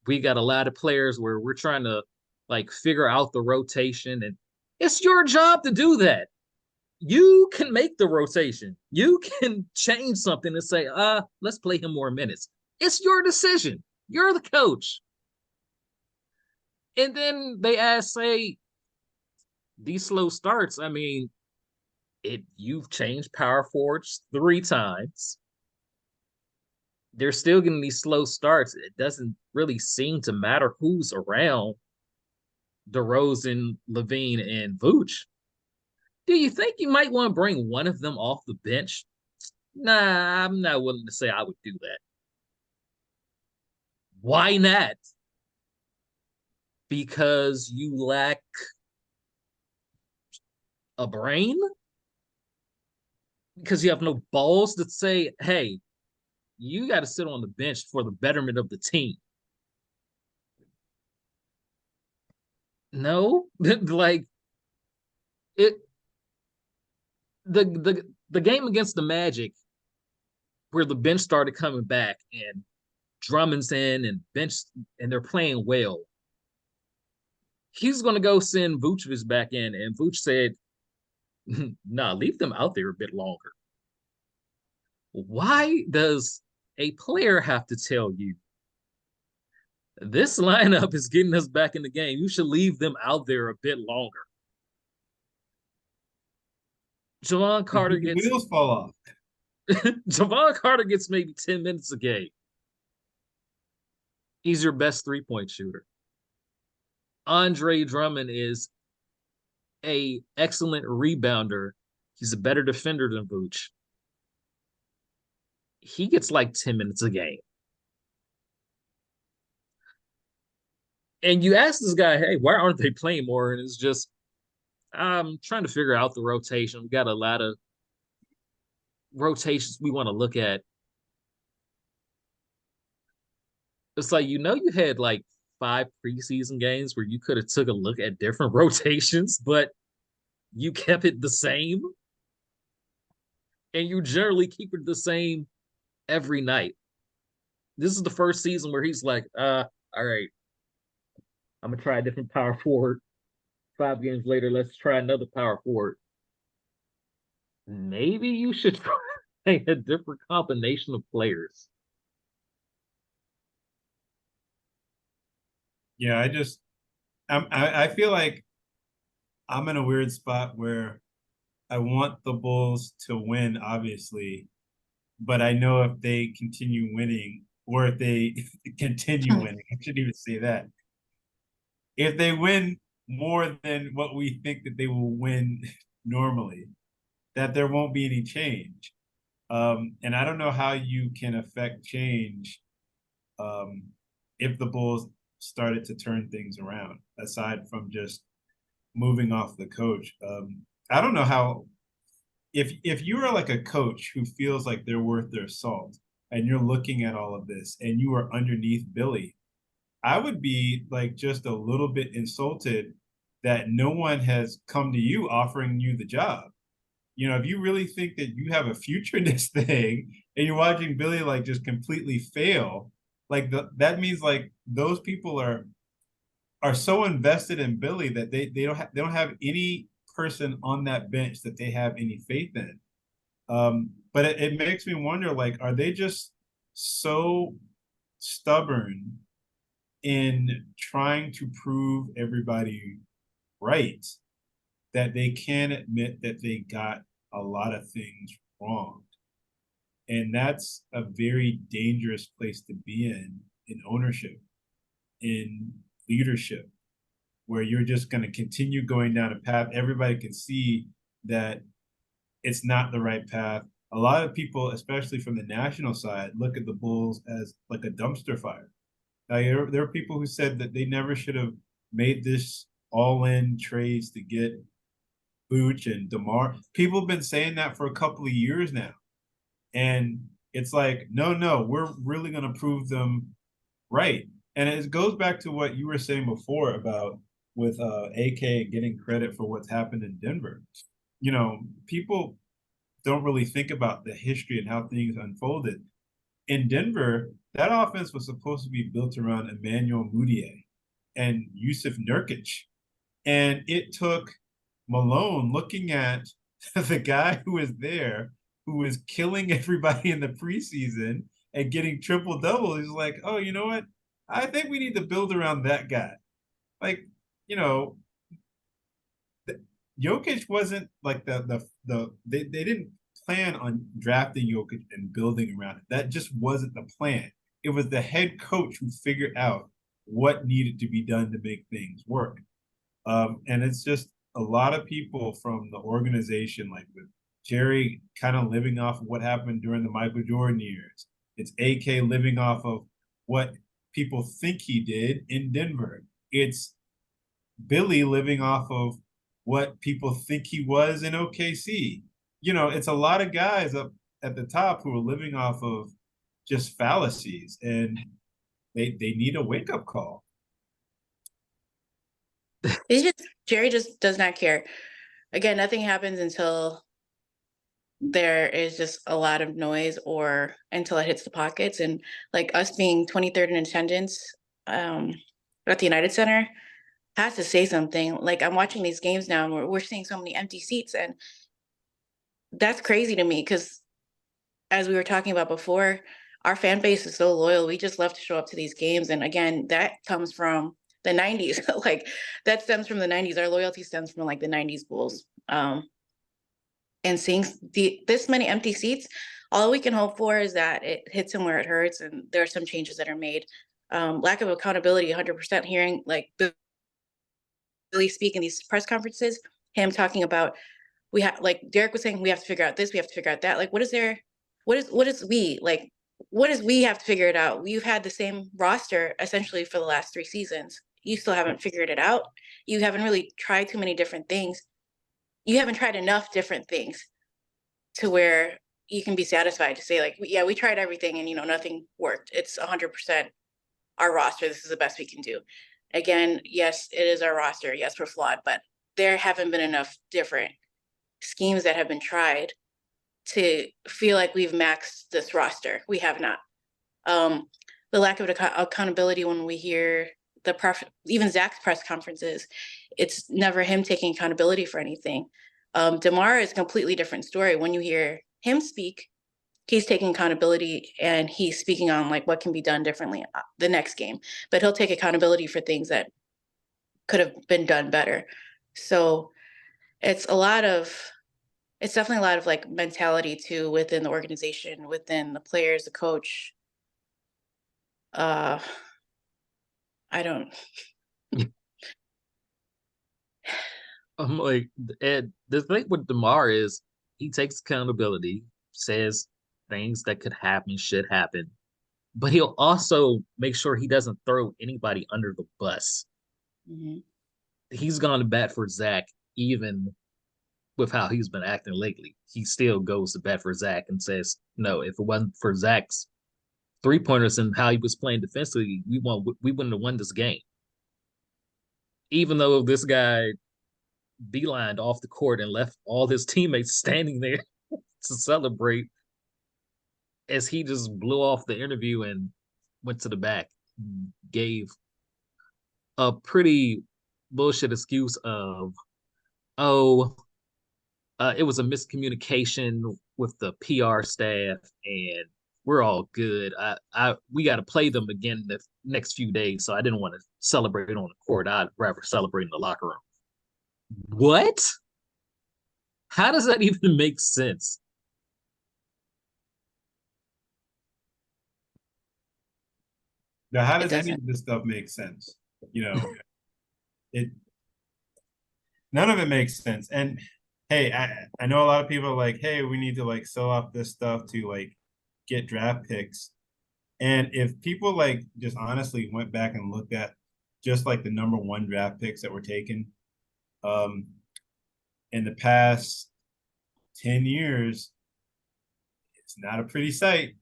We got a lot of players where we're trying to like figure out the rotation, and it's your job to do that. You can make the rotation. You can change something and say, let's play him more minutes. It's your decision. You're the coach. And then they say, these slow starts, I mean, you've changed power forwards 3 times. They're still getting these slow starts. It doesn't really seem to matter who's around DeRozan, Levine, and Vooch. Do you think you might want to bring one of them off the bench? Nah, I'm not willing to say I would do that. Why not? Because you lack a brain? Because you have no balls to say, hey, you got to sit on the bench for the betterment of the team. No, like it. The game against the Magic, where the bench started coming back and Drummond's in and bench and they're playing well. He's going to go send Vucevic back in, and Vuce said, "Nah, leave them out there a bit longer." Why does a player have to tell you this lineup is getting us back in the game? You should leave them out there a bit longer. Javon Carter The gets wheels fall off. Javon Carter gets maybe 10 minutes a game. He's your best 3-point shooter. Andre Drummond is an excellent rebounder. He's a better defender than Vooch. He gets like 10 minutes a game. And you ask this guy, hey, why aren't they playing more? And it's just, I'm trying to figure out the rotation. We got a lot of rotations we want to look at. It's like, you had like 5 preseason games where you could have took a look at different rotations, but you kept it the same. And you generally keep it the same every night. This is the first season where he's like, all right, I'm going to try a different power forward. 5 games later, let's try another power forward. Maybe you should try a different combination of players. Yeah, I feel like I'm in a weird spot where I want the Bulls to win, obviously, but I know if they continue winning, or if they continue winning, I shouldn't even say that. If they win more than what we think that they will win normally, that there won't be any change. And I don't know how you can affect change if the Bulls started to turn things around, aside from just moving off the coach. I don't know how, if you are like a coach who feels like they're worth their salt and you're looking at all of this and you are underneath Billy, I would be like just a little bit insulted that no one has come to you offering you the job. You know, if you really think that you have a future in this thing and you're watching Billy like just completely fail, like that means like those people are so invested in Billy that they don't have any person on that bench that they have any faith in. But it makes me wonder, like, are they just so stubborn in trying to prove everybody right that they can't admit that they got a lot of things wrong? And that's a very dangerous place to be in ownership, in leadership, where you're just going to continue going down a path. Everybody can see that it's not the right path. A lot of people, especially from the national side, look at the Bulls as like a dumpster fire. Now, there are people who said that they never should have made this all-in trades to get Vooch and DeMar. People have been saying that for a couple of years now. And it's like, no, we're really going to prove them right. And it goes back to what you were saying before about with AK getting credit for what's happened in Denver. You know, people don't really think about the history and how things unfolded. In Denver, that offense was supposed to be built around Emmanuel Mudiay and Yusuf Nurkic. And it took Malone looking at the guy who was there, who was killing everybody in the preseason and getting triple double. He's like, oh, you know what? I think we need to build around that guy. Like, you know, Jokic wasn't like they didn't plan on drafting Jokic and building around it. That just wasn't the plan. It was the head coach who figured out what needed to be done to make things work. And it's just a lot of people from the organization, like with Jerry kind of living off of what happened during the Michael Jordan years. It's AK living off of what people think he did in Denver. It's Billy living off of what people think he was in OKC. You know, it's a lot of guys up at the top who are living off of just fallacies, and they need a wake-up call. Jerry just does not care. Again, nothing happens until there is just a lot of noise or until it hits the pockets. And like us being 23rd in attendance at the United Center has to say something. Like I'm watching these games now and we're seeing so many empty seats, and that's crazy to me because as we were talking about before, our fan base is so loyal. We just love to show up to these games. And again, that comes from the 90s. Like that stems from the 90s. Our loyalty stems from like the 90s Bulls. And seeing this many empty seats, all we can hope for is that it hits him where it hurts, and there are some changes that are made. Lack of accountability, 100%. Hearing like Billy speak in these press conferences, him talking about we have, like Derek was saying, we have to figure out this, we have to figure out that. Like, what is we have to figure it out? We've had the same roster essentially for the last 3 seasons. You still haven't figured it out. You haven't really tried too many different things. You haven't tried enough different things to where you can be satisfied to say like, yeah, we tried everything and, you know, nothing worked. It's 100% our roster. This is the best we can do. Again, yes, it is our roster. Yes, we're flawed, but there haven't been enough different schemes that have been tried to feel like we've maxed this roster. We have not. The lack of accountability when we hear even Zach's press conferences, it's never him taking accountability for anything. DeMar is a completely different story. When you hear him speak, he's taking accountability and he's speaking on like what can be done differently the next game, but he'll take accountability for things that could have been done better. So it's definitely a lot of like mentality too within the organization, within the players, the coach. I don't. I'm like, Ed, the thing with DeMar is he takes accountability, says things that could happen, should happen, but he'll also make sure he doesn't throw anybody under the bus. Mhm. He's gone to bat for Zach, even with how he's been acting lately. He still goes to bat for Zach and says, no, if it wasn't for Zach's 3-pointers and how he was playing defensively, we wouldn't have won this game. Even though this guy beelined off the court and left all his teammates standing there to celebrate as he just blew off the interview and went to the back, gave a pretty bullshit excuse of, oh, it was a miscommunication with the PR staff and we're all good. We got to play them again the next few days, so I didn't want to celebrate on the court. I'd rather celebrate in the locker room. What? How does that even make sense? Now, how It does any doesn't. of this stuff make sense? It none of it makes sense. And hey, I know a lot of people are like, hey, we need to like sell off this stuff to like get draft picks. And if people like just honestly went back and looked at just like the number 1 draft picks that were taken in the past 10 years, it's not a pretty sight.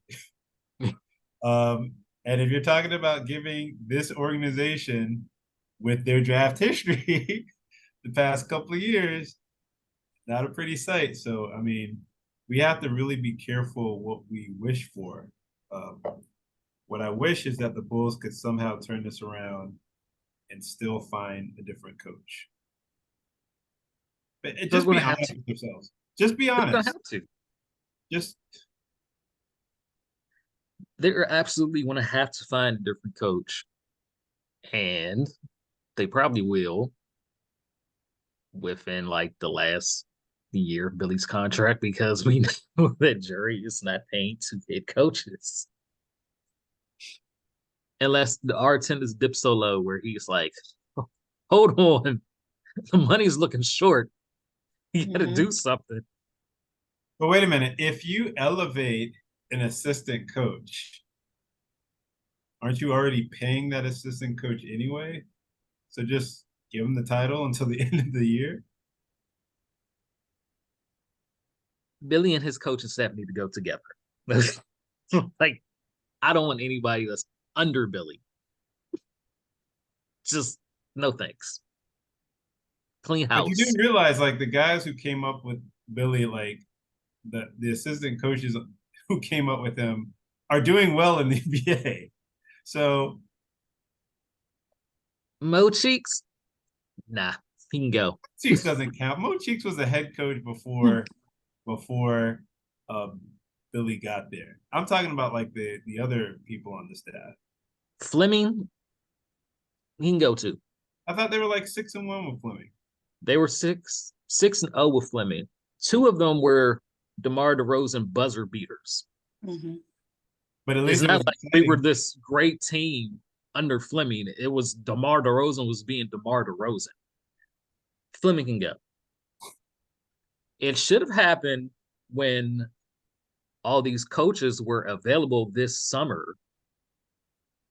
And if you're talking about giving this organization with their draft history the past couple of years, not a pretty sight. So, I mean, we have to really be careful what we wish for. What I wish is that the Bulls could somehow turn this around and still find a different coach. But just be honest with yourselves. Just be honest. They're gonna have to. Just They're absolutely going to have to find a different coach, and they probably will within like the last year of Billy's contract, because we know that Jerry is not paying 2 head coaches unless our attendance dips so low where he's like, hold on, the money's looking short. You got to do something. But wait a minute. If you elevate an assistant coach, aren't you already paying that assistant coach anyway? So just give him the title until the end of the year. Billy and his coaching staff need to go together. Like, I don't want anybody that's under Billy. Just no thanks. Clean house. But you didn't realize, like, the guys who came up with Billy, like the assistant coaches who came up with him, are doing well in the NBA. So Mo Cheeks, nah, he can go. Cheeks doesn't count. Mo Cheeks was the head coach before Billy got there. I'm talking about like the other people on the staff. Fleming, he can go too. I thought they were like 6-1 with Fleming. They were 6-0 with Fleming. 2 of them were DeMar DeRozan buzzer beaters. But at It's least it not was like we were this great team under Fleming. It was DeMar DeRozan was being DeMar DeRozan. Fleming can go. It should have happened when all these coaches were available this summer.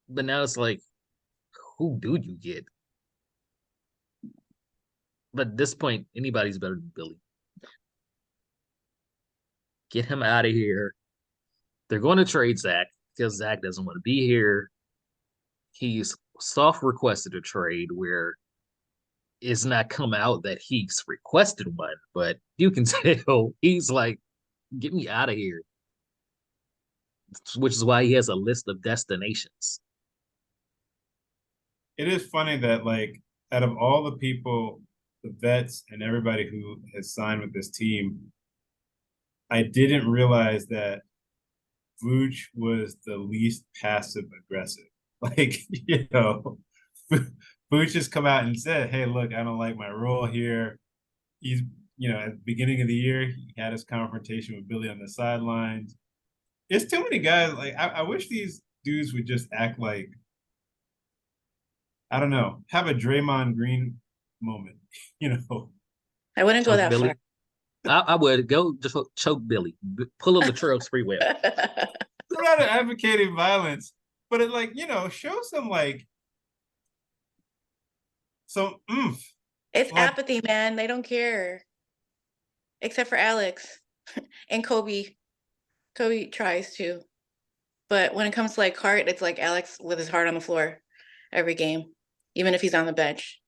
But now it's like, who do you get? But at this point, anybody's better than Billy. Get him out of here. They're going to trade Zach because Zach doesn't want to be here. He's soft requested a trade where it's not come out that he's requested one, but you can tell he's like, get me out of here. Which is why he has a list of destinations. It is funny that, like, out of all the people, the vets and everybody who has signed with this team, I didn't realize that Vooch was the least passive aggressive. Like, Vooch just come out and said, hey, look, I don't like my role here. He's, at the beginning of the year, he had his confrontation with Billy on the sidelines. There's too many guys. Like, I wish these dudes would just act like, I don't know, have a Draymond Green moment, I wouldn't go that Billy. far. I would go just choke Billy, pull a Latrell Sprewell. I'm not advocating violence, but it, like, show some like some oomph. It's Like, apathy, man. They don't care. Except for Alex and Kobe. Kobe tries to. But when it comes to like heart, it's like Alex with his heart on the floor every game, even if he's on the bench.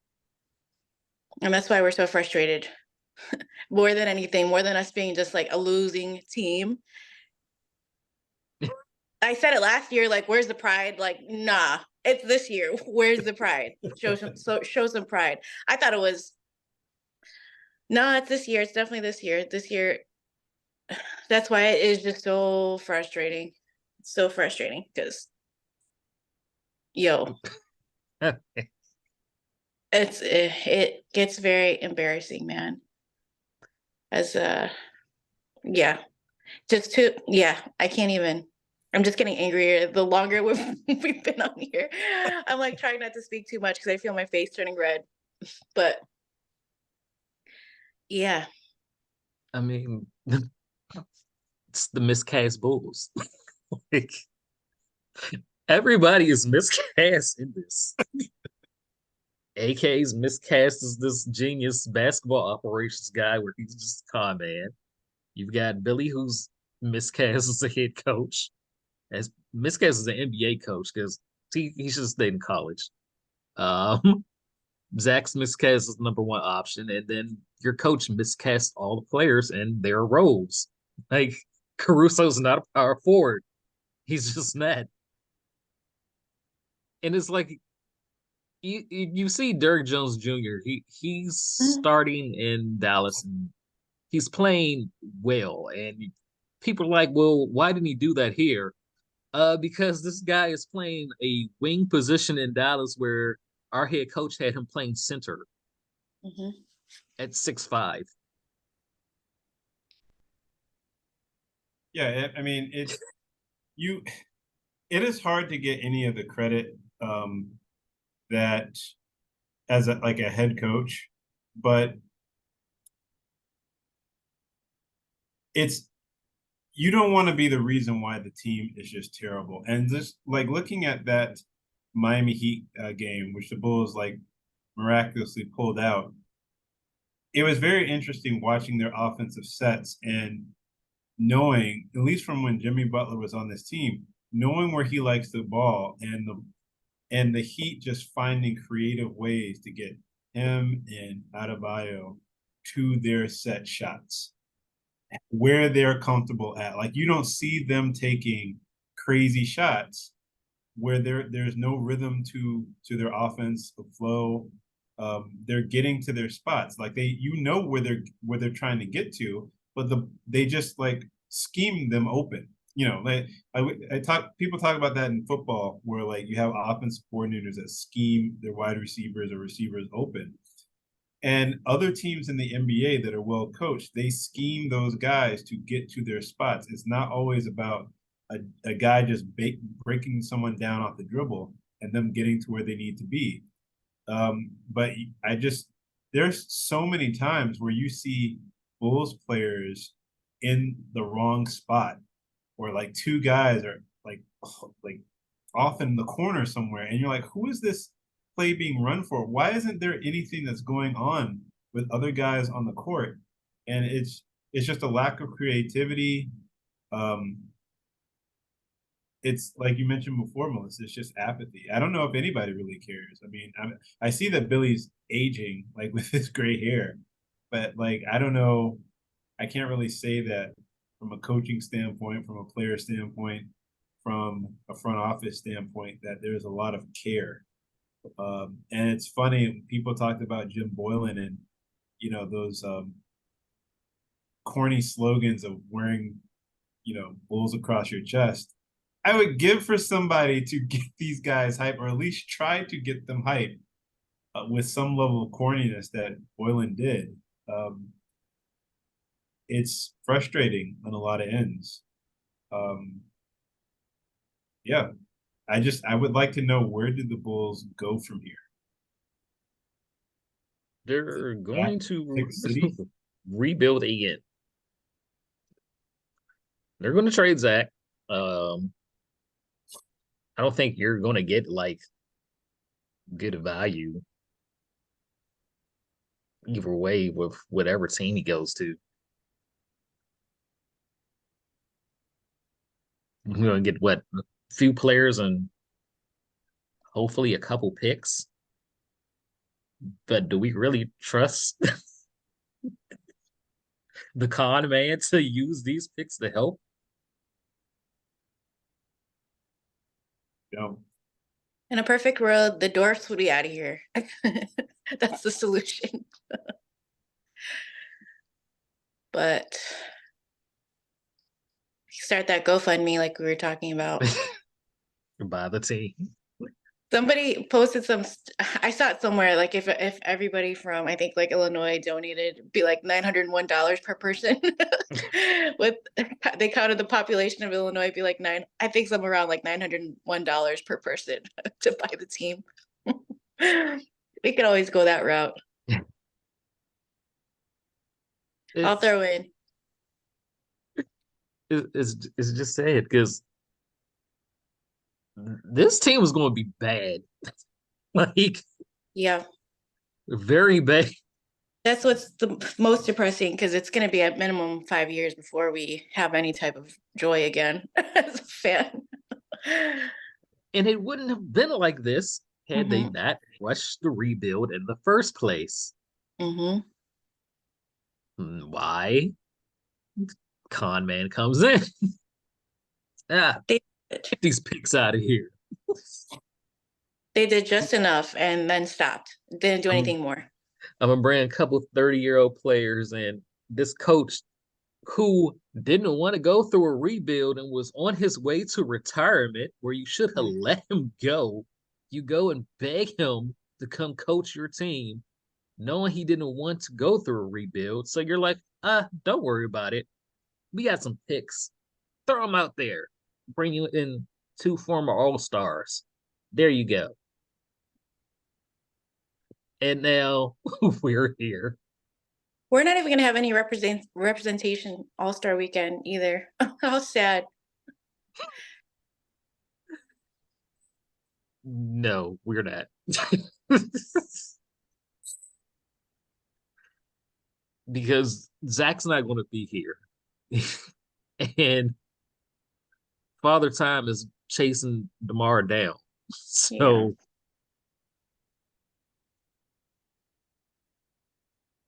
And that's why we're so frustrated. More than anything, more than us being just like a losing team. I said it last year, like, where's the pride? Like, nah, it's this year. Where's the pride? Show some pride. I thought it was no, it's this year. It's definitely this year. This year, that's why it is just so frustrating. So frustrating because yo, it gets very embarrassing, man. As yeah, I can't even. I'm just getting angrier the longer we've been on here. I'm like trying not to speak too much because I feel my face turning red. But yeah, I mean, it's the miscast Bulls. Like, everybody is miscast in this. AK's miscast as this genius basketball operations guy where he's just a con man. You've got Billy, who's miscast as a head coach, as miscast as an NBA coach because he should have stayed in college. Um, Zach's miscast is the number one option, and then your coach miscast all the players and their roles. Like Caruso's not a power forward; he's just not. And it's like you see Derrick Jones Jr. He's starting in Dallas and he's playing well, and people are like, well, why didn't he do that here? Because this guy is playing a wing position in Dallas where our head coach had him playing center hmm at 6'5". Yeah, I mean you it is hard to get any of the credit that as a head coach, but it's you don't want to be the reason why the team is just terrible. And just like looking at that Miami Heat game, which the Bulls like miraculously pulled out, it was very interesting watching their offensive sets and knowing, at least from when Jimmy Butler was on this team, knowing where he likes the ball and the Heat just finding creative ways to get him and Adebayo to their set shots where they're comfortable at. Like you don't see them taking crazy shots where there's no rhythm to their offense, the flow. They're getting to their spots. Like where they're trying to get to, but they just like scheme them open. You know, like people talk about that in football where like you have offensive coordinators that scheme their wide receivers or receivers open. And other teams in the NBA that are well coached, they scheme those guys to get to their spots. It's not always about a guy just breaking someone down off the dribble and them getting to where they need to be. But there's so many times where you see Bulls players in the wrong spot, or like two guys are like off in the corner somewhere, and you're like, who is this play being run for? Why isn't there anything that's going on with other guys on the court? And it's just a lack of creativity. It's like you mentioned before, Melissa, it's just apathy. I don't know if anybody really cares. I mean, I see that Billy's aging, like with his gray hair, but like, I don't know. I can't really say that from a coaching standpoint, from a player standpoint, from a front office standpoint, that there's a lot of care. And it's funny, people talked about Jim Boylan and, you know, those corny slogans of wearing, you know, bulls across your chest. I would give for somebody to get these guys hype, or at least try to get them hype with some level of corniness that Boylan did. It's frustrating on a lot of ends. Yeah, I would like to know, where did the Bulls go from here? They're going to City? rebuild again. They're going to trade Zach. I don't think you're going to get like good value either way with whatever team he goes to. We're gonna get what, a few players and hopefully a couple picks. But do we really trust the con man to use these picks to help? No. In a perfect world, the dwarfs would be out of here. That's the solution. But start that GoFundMe like we were talking about. By the team. Somebody posted I saw it somewhere, like if everybody from I think like Illinois donated, it'd be like $901 per person. With they counted the population of Illinois, it'd be like I think somewhere around like $901 per person to buy the team. We could always go that route. I'll It's, throw in. it's just sad because this team was going to be bad. Like, Yeah. very bad. That's what's the most depressing because it's going to be at minimum 5 years before we have any type of joy again as a fan. And it wouldn't have been like this had they not rushed the rebuild in the first place. Mm-hmm. Why? Con man comes in. They Get these picks out of here. They did just enough and then stopped. Didn't do anything more. I'm gonna bring a couple 30-year-old players and this coach who didn't want to go through a rebuild and was on his way to retirement, where you should have let him go. You go and beg him to come coach your team, knowing he didn't want to go through a rebuild. So you're like, don't worry about it. We got some picks. Throw them out there. Bring you in 2 former All-Stars. There you go. And now we're here. We're not even going to have any representation All-Star weekend either. How sad. No, we're not. Because Zach's not going to be here. And Father Time is chasing DeMar down. So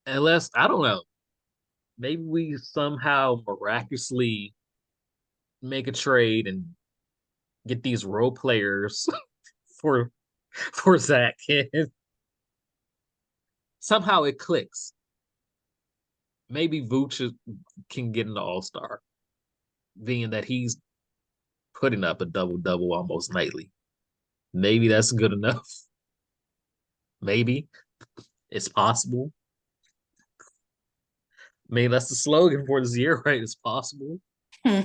unless, I don't know, maybe we somehow miraculously make a trade and get these role players for Zach, and somehow it clicks. Maybe Vooch can get an All-Star, being that he's putting up a double-double almost nightly. Maybe that's good enough. Maybe it's possible. Maybe that's the slogan for this year, right? It's possible. Nah,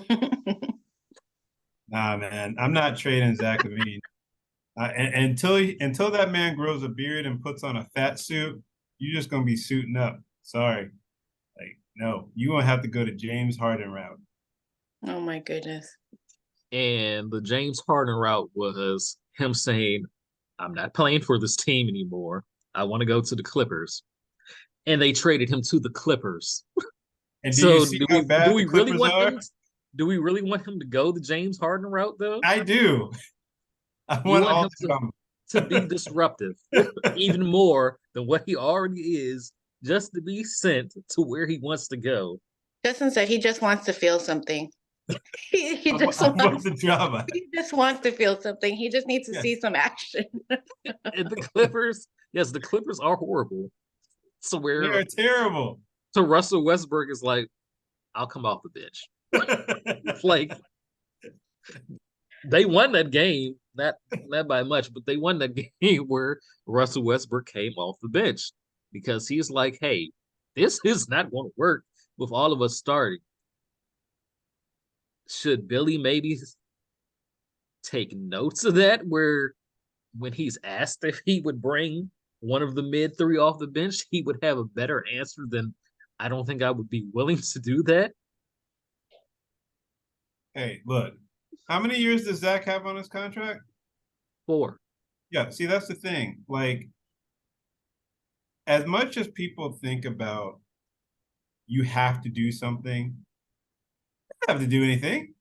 man, I'm not trading Zach LaVine. Until that man grows a beard and puts on a fat suit, you're just gonna be suiting up. Sorry, like no, you're gonna have to go to James Harden route. Oh my goodness. And the James Harden route was him saying, "I'm not playing for this team anymore. I want to go to the Clippers." And they traded him to the Clippers. And So do we really want him? Do we really want him to go the James Harden route, though? I do. I want all to be disruptive, even more than what he already is, just to be sent to where he wants to go. Justin said he just wants to feel something. He just wants the drama. He just wants to feel something. He just needs to see some action. And the Clippers, yes, the Clippers are horrible. So they're terrible. So Russell Westbrook is like, I'll come off the bench. Like, they won that game, not by much, but they won that game where Russell Westbrook came off the bench because he's like, hey, this is not going to work with all of us starting. Should Billy maybe take notes of that, where when he's asked if he would bring one of the mid 3 off the bench, he would have a better answer than, I don't think I would be willing to do that? Hey, look, how many years does Zach have on his contract? 4. Yeah, see, that's the thing. Like, as much as people think about you have to do something, you don't have to do anything.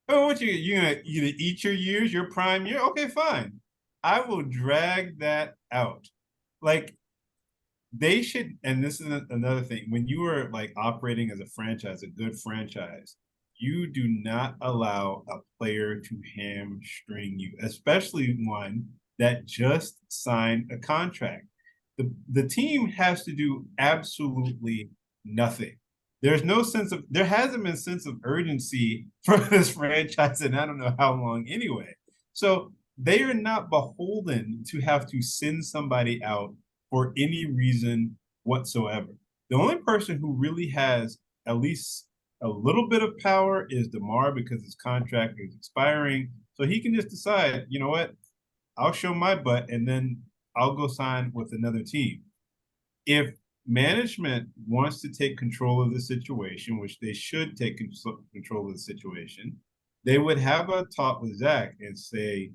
Oh, what you gonna eat your years, your prime year? Okay, fine. I will drag that out. Like they should, and this is another thing. When you are like operating as a franchise, a good franchise, you do not allow a player to hamstring you, especially one that just signed a contract. The team has to do absolutely nothing. There hasn't been sense of urgency for this franchise and I don't know how long anyway. So they are not beholden to have to send somebody out for any reason whatsoever. The only person who really has at least a little bit of power is DeMar because his contract is expiring. So he can just decide, you know what, I'll show my butt and then I'll go sign with another team. If management wants to take control of the situation, which they should take control of the situation, they would have a talk with Zach and say,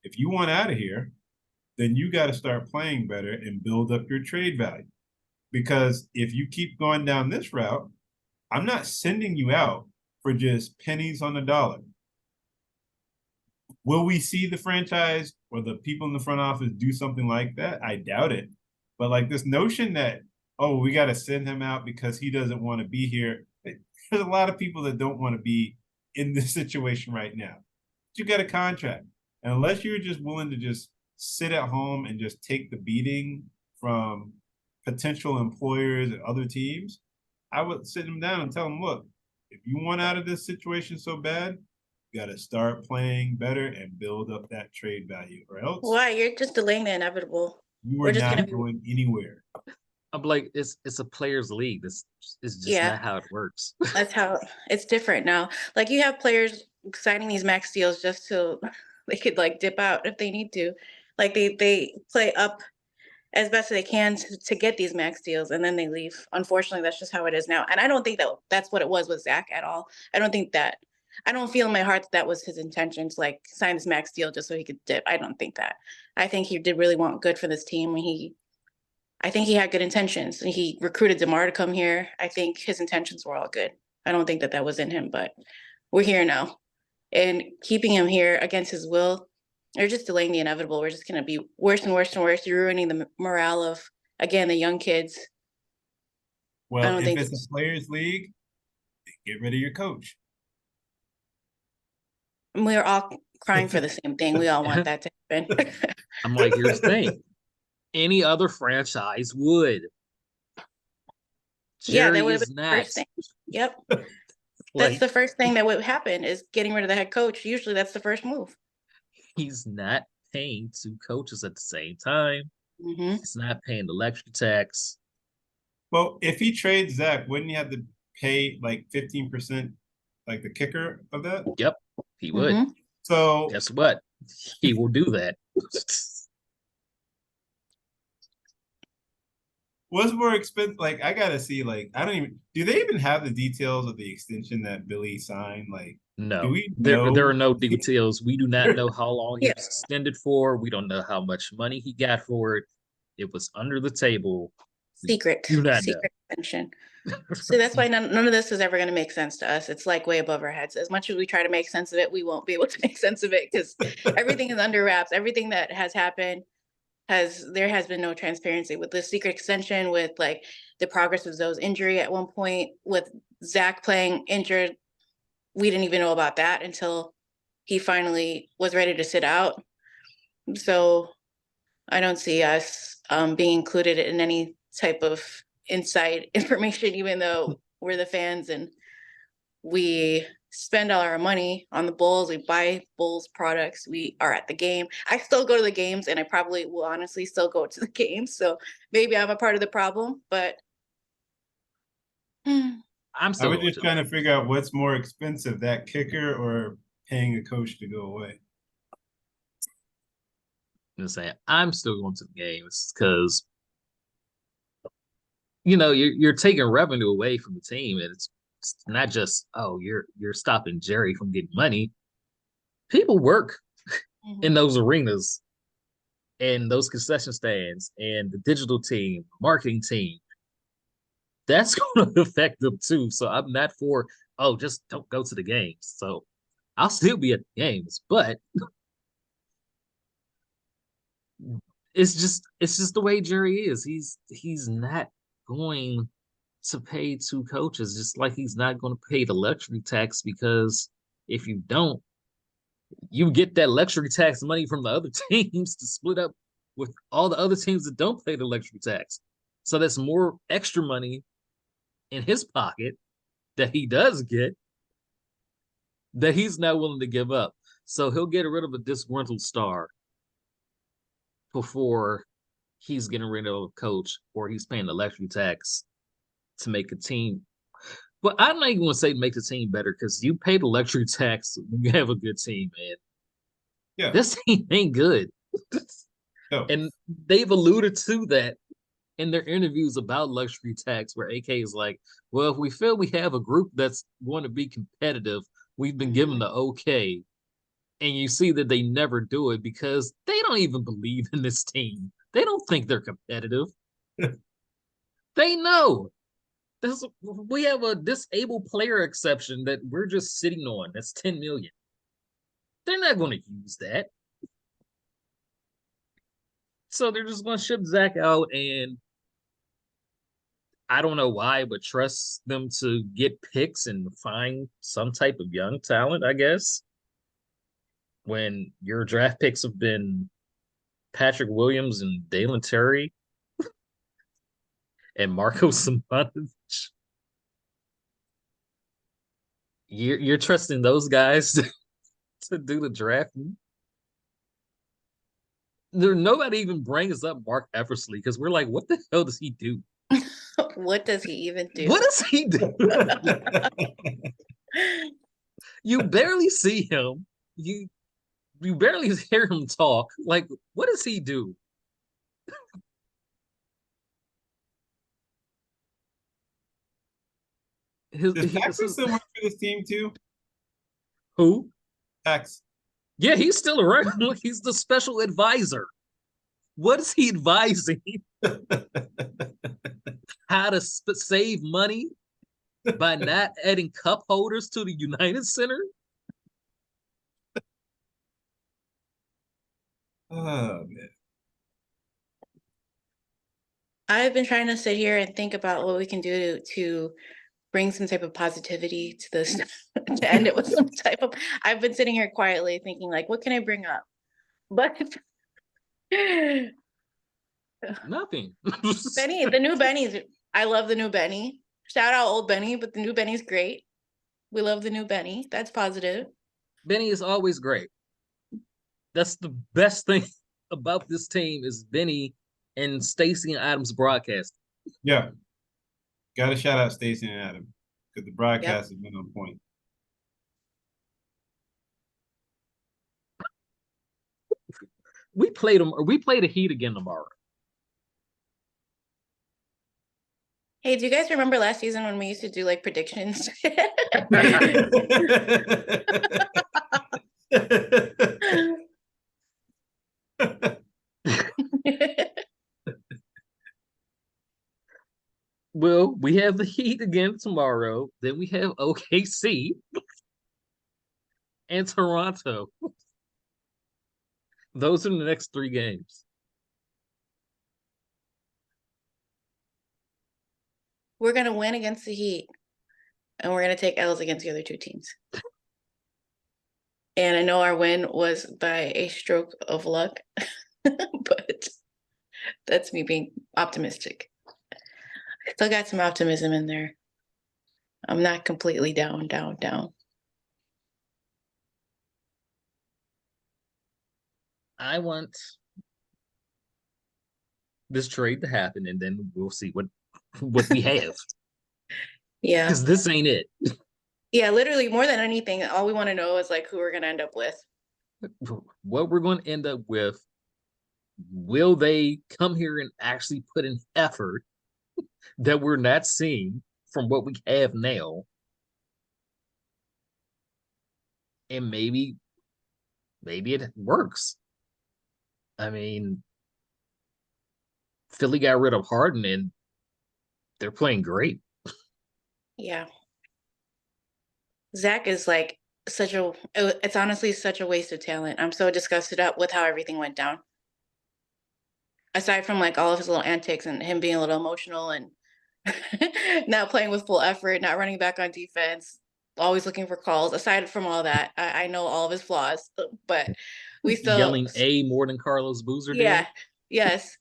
if you want out of here, then you got to start playing better and build up your trade value. Because if you keep going down this route, I'm not sending you out for just pennies on the dollar. Will we see the franchise or the people in the front office do something like that? I doubt it. But like this notion that, oh, we got to send him out because he doesn't want to be here. There's a lot of people that don't want to be in this situation right now. But you got a contract. And unless you're just willing to just sit at home and just take the beating from potential employers and other teams, I would sit them down and tell them, look, if you want out of this situation so bad, you got to start playing better and build up that trade value, or else Why? You're just delaying the inevitable. you We're are just not gonna be going anywhere. I'm like, it's a players' league. This is just Yeah. not how it works. That's how it's different now. Like you have players signing these max deals just so they could like dip out if they need to. Like they play up as best they can to get these max deals and then they leave. Unfortunately, that's just how it is now. And I don't think that that's what it was with Zach at all. I don't feel in my heart that was his intention to like sign this max deal just so he could dip. I don't think that. I think he did really want good for this team when I think he had good intentions. He recruited DeMar to come here. I think his intentions were all good. I don't think that was in him, but we're here now. And keeping him here against his will, or just delaying the inevitable, we're just going to be worse and worse and worse. You're ruining the morale of, again, the young kids. Well, don't if think it's a players' league, get rid of your coach. We're all crying for the same thing. We all want that to happen. I'm like, here's the thing. Any other franchise would. Yeah, Jerry that would have is been the not. first thing. Yep. Like, That's the first thing that would happen is getting rid of the head coach. Usually that's the first move. he's not paying two coaches at the same time. Hmm. He's not paying the lecture tax. Well, if he trades Zach, wouldn't he have to pay like 15%, like the kicker of that? Yep, he would. Mhm. So Guess what? He will do that. what's more expensive? Like, I gotta see. Like, I don't even. Do they even have the details of the extension that Billy signed? Like, do No, we there know? are no details. We do not know how long he Yeah. was extended for. We don't know how much money he got for it. It was under the table. Secret extension. So that's why none of this is ever going to make sense to us. It's like way above our heads. As much as we try to make sense of it, we won't be able to make sense of it because everything is under wraps. Everything that has happened there has been no transparency with the secret extension, with like the progress of Zoe's injury at one point, with Zach playing injured. We didn't even know about that until he finally was ready to sit out. So I don't see us being included in any type of inside information, even though we're the fans and we spend all our money on the Bulls. We buy Bulls products. We are at the game. I still go to the games and I probably will honestly still go to the games. So maybe I'm a part of the problem, but I'm I still was going just to. trying to figure out what's more expensive, that kicker or paying a coach to go away. Just saying, I'm still going to the games because you're taking revenue away from the team, and it's not just you're stopping Jerry from getting money. People work in those arenas and those concession stands and the digital team, marketing team. That's going to affect them too. So I'm not for just don't go to the games. So I'll still be at the games, but it's just the way Jerry is. He's not going to pay two coaches, just like he's not going to pay the luxury tax, because if you don't, you get that luxury tax money from the other teams to split up with all the other teams that don't pay the luxury tax. So that's more extra money in his pocket that he does get that he's not willing to give up. So he'll get rid of a disgruntled star before he's getting rid of a coach or he's paying the luxury tax to make a team. But I'm not even going to say make the team better, because you pay the luxury tax when you have a good team, man. Yeah. This team ain't good. No. And they've alluded to that in their interviews about luxury tax, where AK is like, well, if we feel we have a group that's going to be competitive, we've been given the okay. And you see that they never do it because they don't even believe in this team. They don't think they're competitive. They know. We have a disabled player exception that we're just sitting on. That's 10 million. They're not going to use that. So they're just going to ship Zach out, and I don't know why, but trust them to get picks and find some type of young talent, I guess. When your draft picks have been Patrick Williams and Dalen Terry and Marco Simonovic. You're trusting those guys to do the drafting? Nobody even brings up Mark Eversley because we're like, what the hell does he do? What does he even do? What does he do? You barely see him. You barely hear him talk. Like, what does he do? Does Paxson still work for this team too? Who? Pax. Yeah, he's still around. He's the special advisor. What is he advising? How to save money by not adding cup holders to the United Center? Oh man. I've been trying to sit here and think about what we can do to bring some type of positivity to this, to end it with some type of. I've been sitting here quietly thinking, like, what can I bring up? But Nothing. Benny, the new Benny's. I love the new Benny. Shout out old Benny, but the new Benny's great. We love the new Benny. That's positive. Benny is always great. That's the best thing about this team is Benny and Stacey and Adams broadcast. Yeah. Gotta shout out Stacey and Adam because the broadcast has been on point. We play the Heat again tomorrow. Hey, do you guys remember last season when we used to do like predictions? Well, we have the Heat again tomorrow. Then we have OKC and Toronto. Those are the next 3 games. We're gonna win against the Heat, and we're gonna take L's against the other 2 teams. And I know our win was by a stroke of luck, but that's me being optimistic. Still got some optimism in there. I'm not completely down. I want this trade to happen, and then we'll see what we have. Yeah. Because this ain't it. Yeah, literally more than anything, all we want to know is like who we're gonna end up with. What we're going to end up with, will they come here and actually put in effort that we're not seeing from what we have now? And maybe it works. I mean, Philly got rid of Harden and they're playing great. Yeah. Zach is like it's honestly such a waste of talent. I'm so disgusted up with how everything went down. Aside from like all of his little antics and him being a little emotional and not playing with full effort, not running back on defense, always looking for calls. Aside from all that, I know all of his flaws, but we still Yelling A more than Carlos Boozer yeah, did. yes.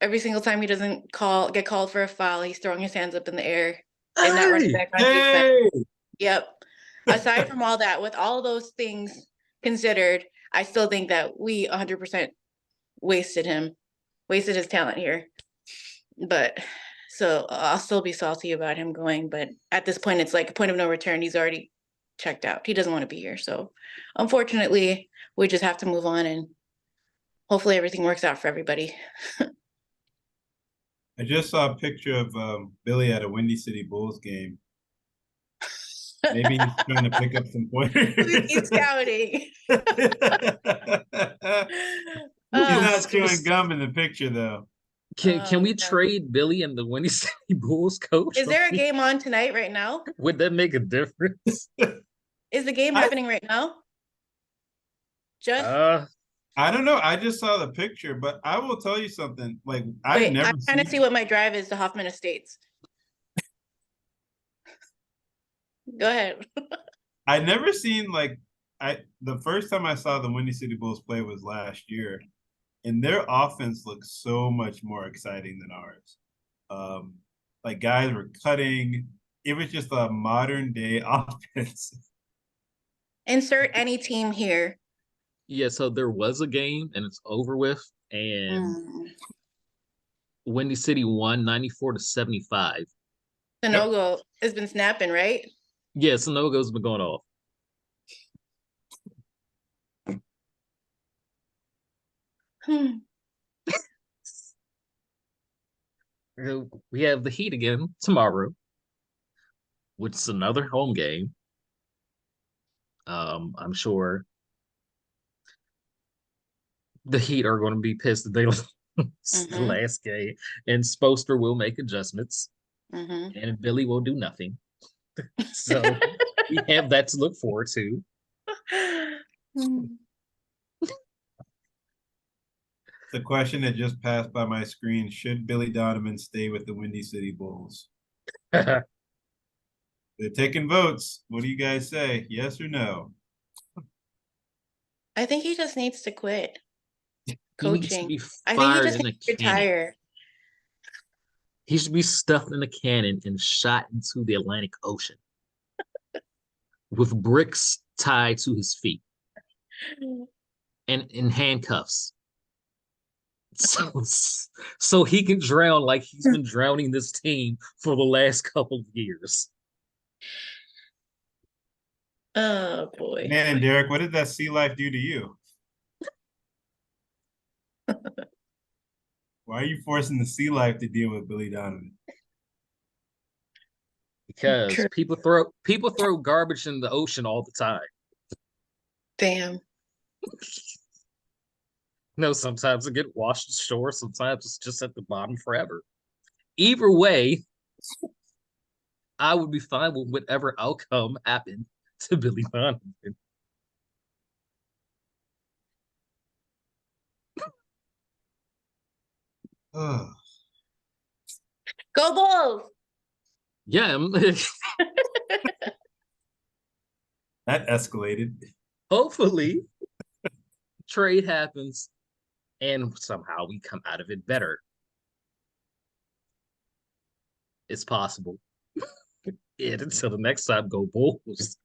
Every single time he doesn't get called for a foul, he's throwing his hands up in the air and not running back on defense. Hey! Yep. Aside from all that, with all those things considered, I still think that we 100% wasted his talent here. But so I'll still be salty about him going, but at this point, it's like a point of no return. He's already checked out. He doesn't want to be here. So unfortunately, we just have to move on and hopefully everything works out for everybody. I just saw a picture of Billy at a Windy City Bulls game. Maybe he's trying to pick up some pointers. He's scouting. He's Oh, not chewing gum in the picture, though. Can we no. trade Billy and the Windy City Bulls coach? Is there a game on tonight right now? Would that make a difference? Is the game happening right now? Just I don't know. I just saw the picture, but I will tell you something. Like I've wait, never I'm trying to see seen. what my drive is to Hoffman Estates. Go ahead. I never seen like the first time I saw the Windy City Bulls play was last year, and their offense looked so much more exciting than ours. Like guys were cutting. It was just a modern day offense. Insert any team here. Yeah, so there was a game and it's over with, and Windy City won 94-75. Sanogo has been snapping, right? Yeah, Sanogo's been going off. We have the Heat again tomorrow, which is another home game. I'm sure the Heat are going to be pissed that they lost the last game, and Spoelstra will make adjustments, and Billy will do nothing. So we have that to look forward to. The question that just passed by my screen: should Billy Donovan stay with the Windy City Bulls? They're taking votes. What do you guys say? Yes or no? I think he just needs to quit He coaching. needs to be I think he fired just in a needs to cannon. retire. He should be stuffed in a cannon and shot into the Atlantic Ocean with bricks tied to his feet and in handcuffs. So he can drown like he's been drowning this team for the last couple of years. Oh boy. Man, Derek, what did that sea life do to you? Why are you forcing the sea life to deal with Billy Donovan? Because True. people throw garbage in the ocean all the time. Damn. No, sometimes it get washed ashore, sometimes it's just at the bottom forever. Either way, I would be fine with whatever outcome happened to Billy Donovan. Oh, Go Bulls! Yeah, that escalated. hopefully trade happens and somehow we come out of it better. It's possible. And until the next time, go Bulls.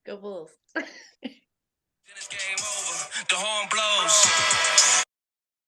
Go Bulls. Then it's game over. The horn blows.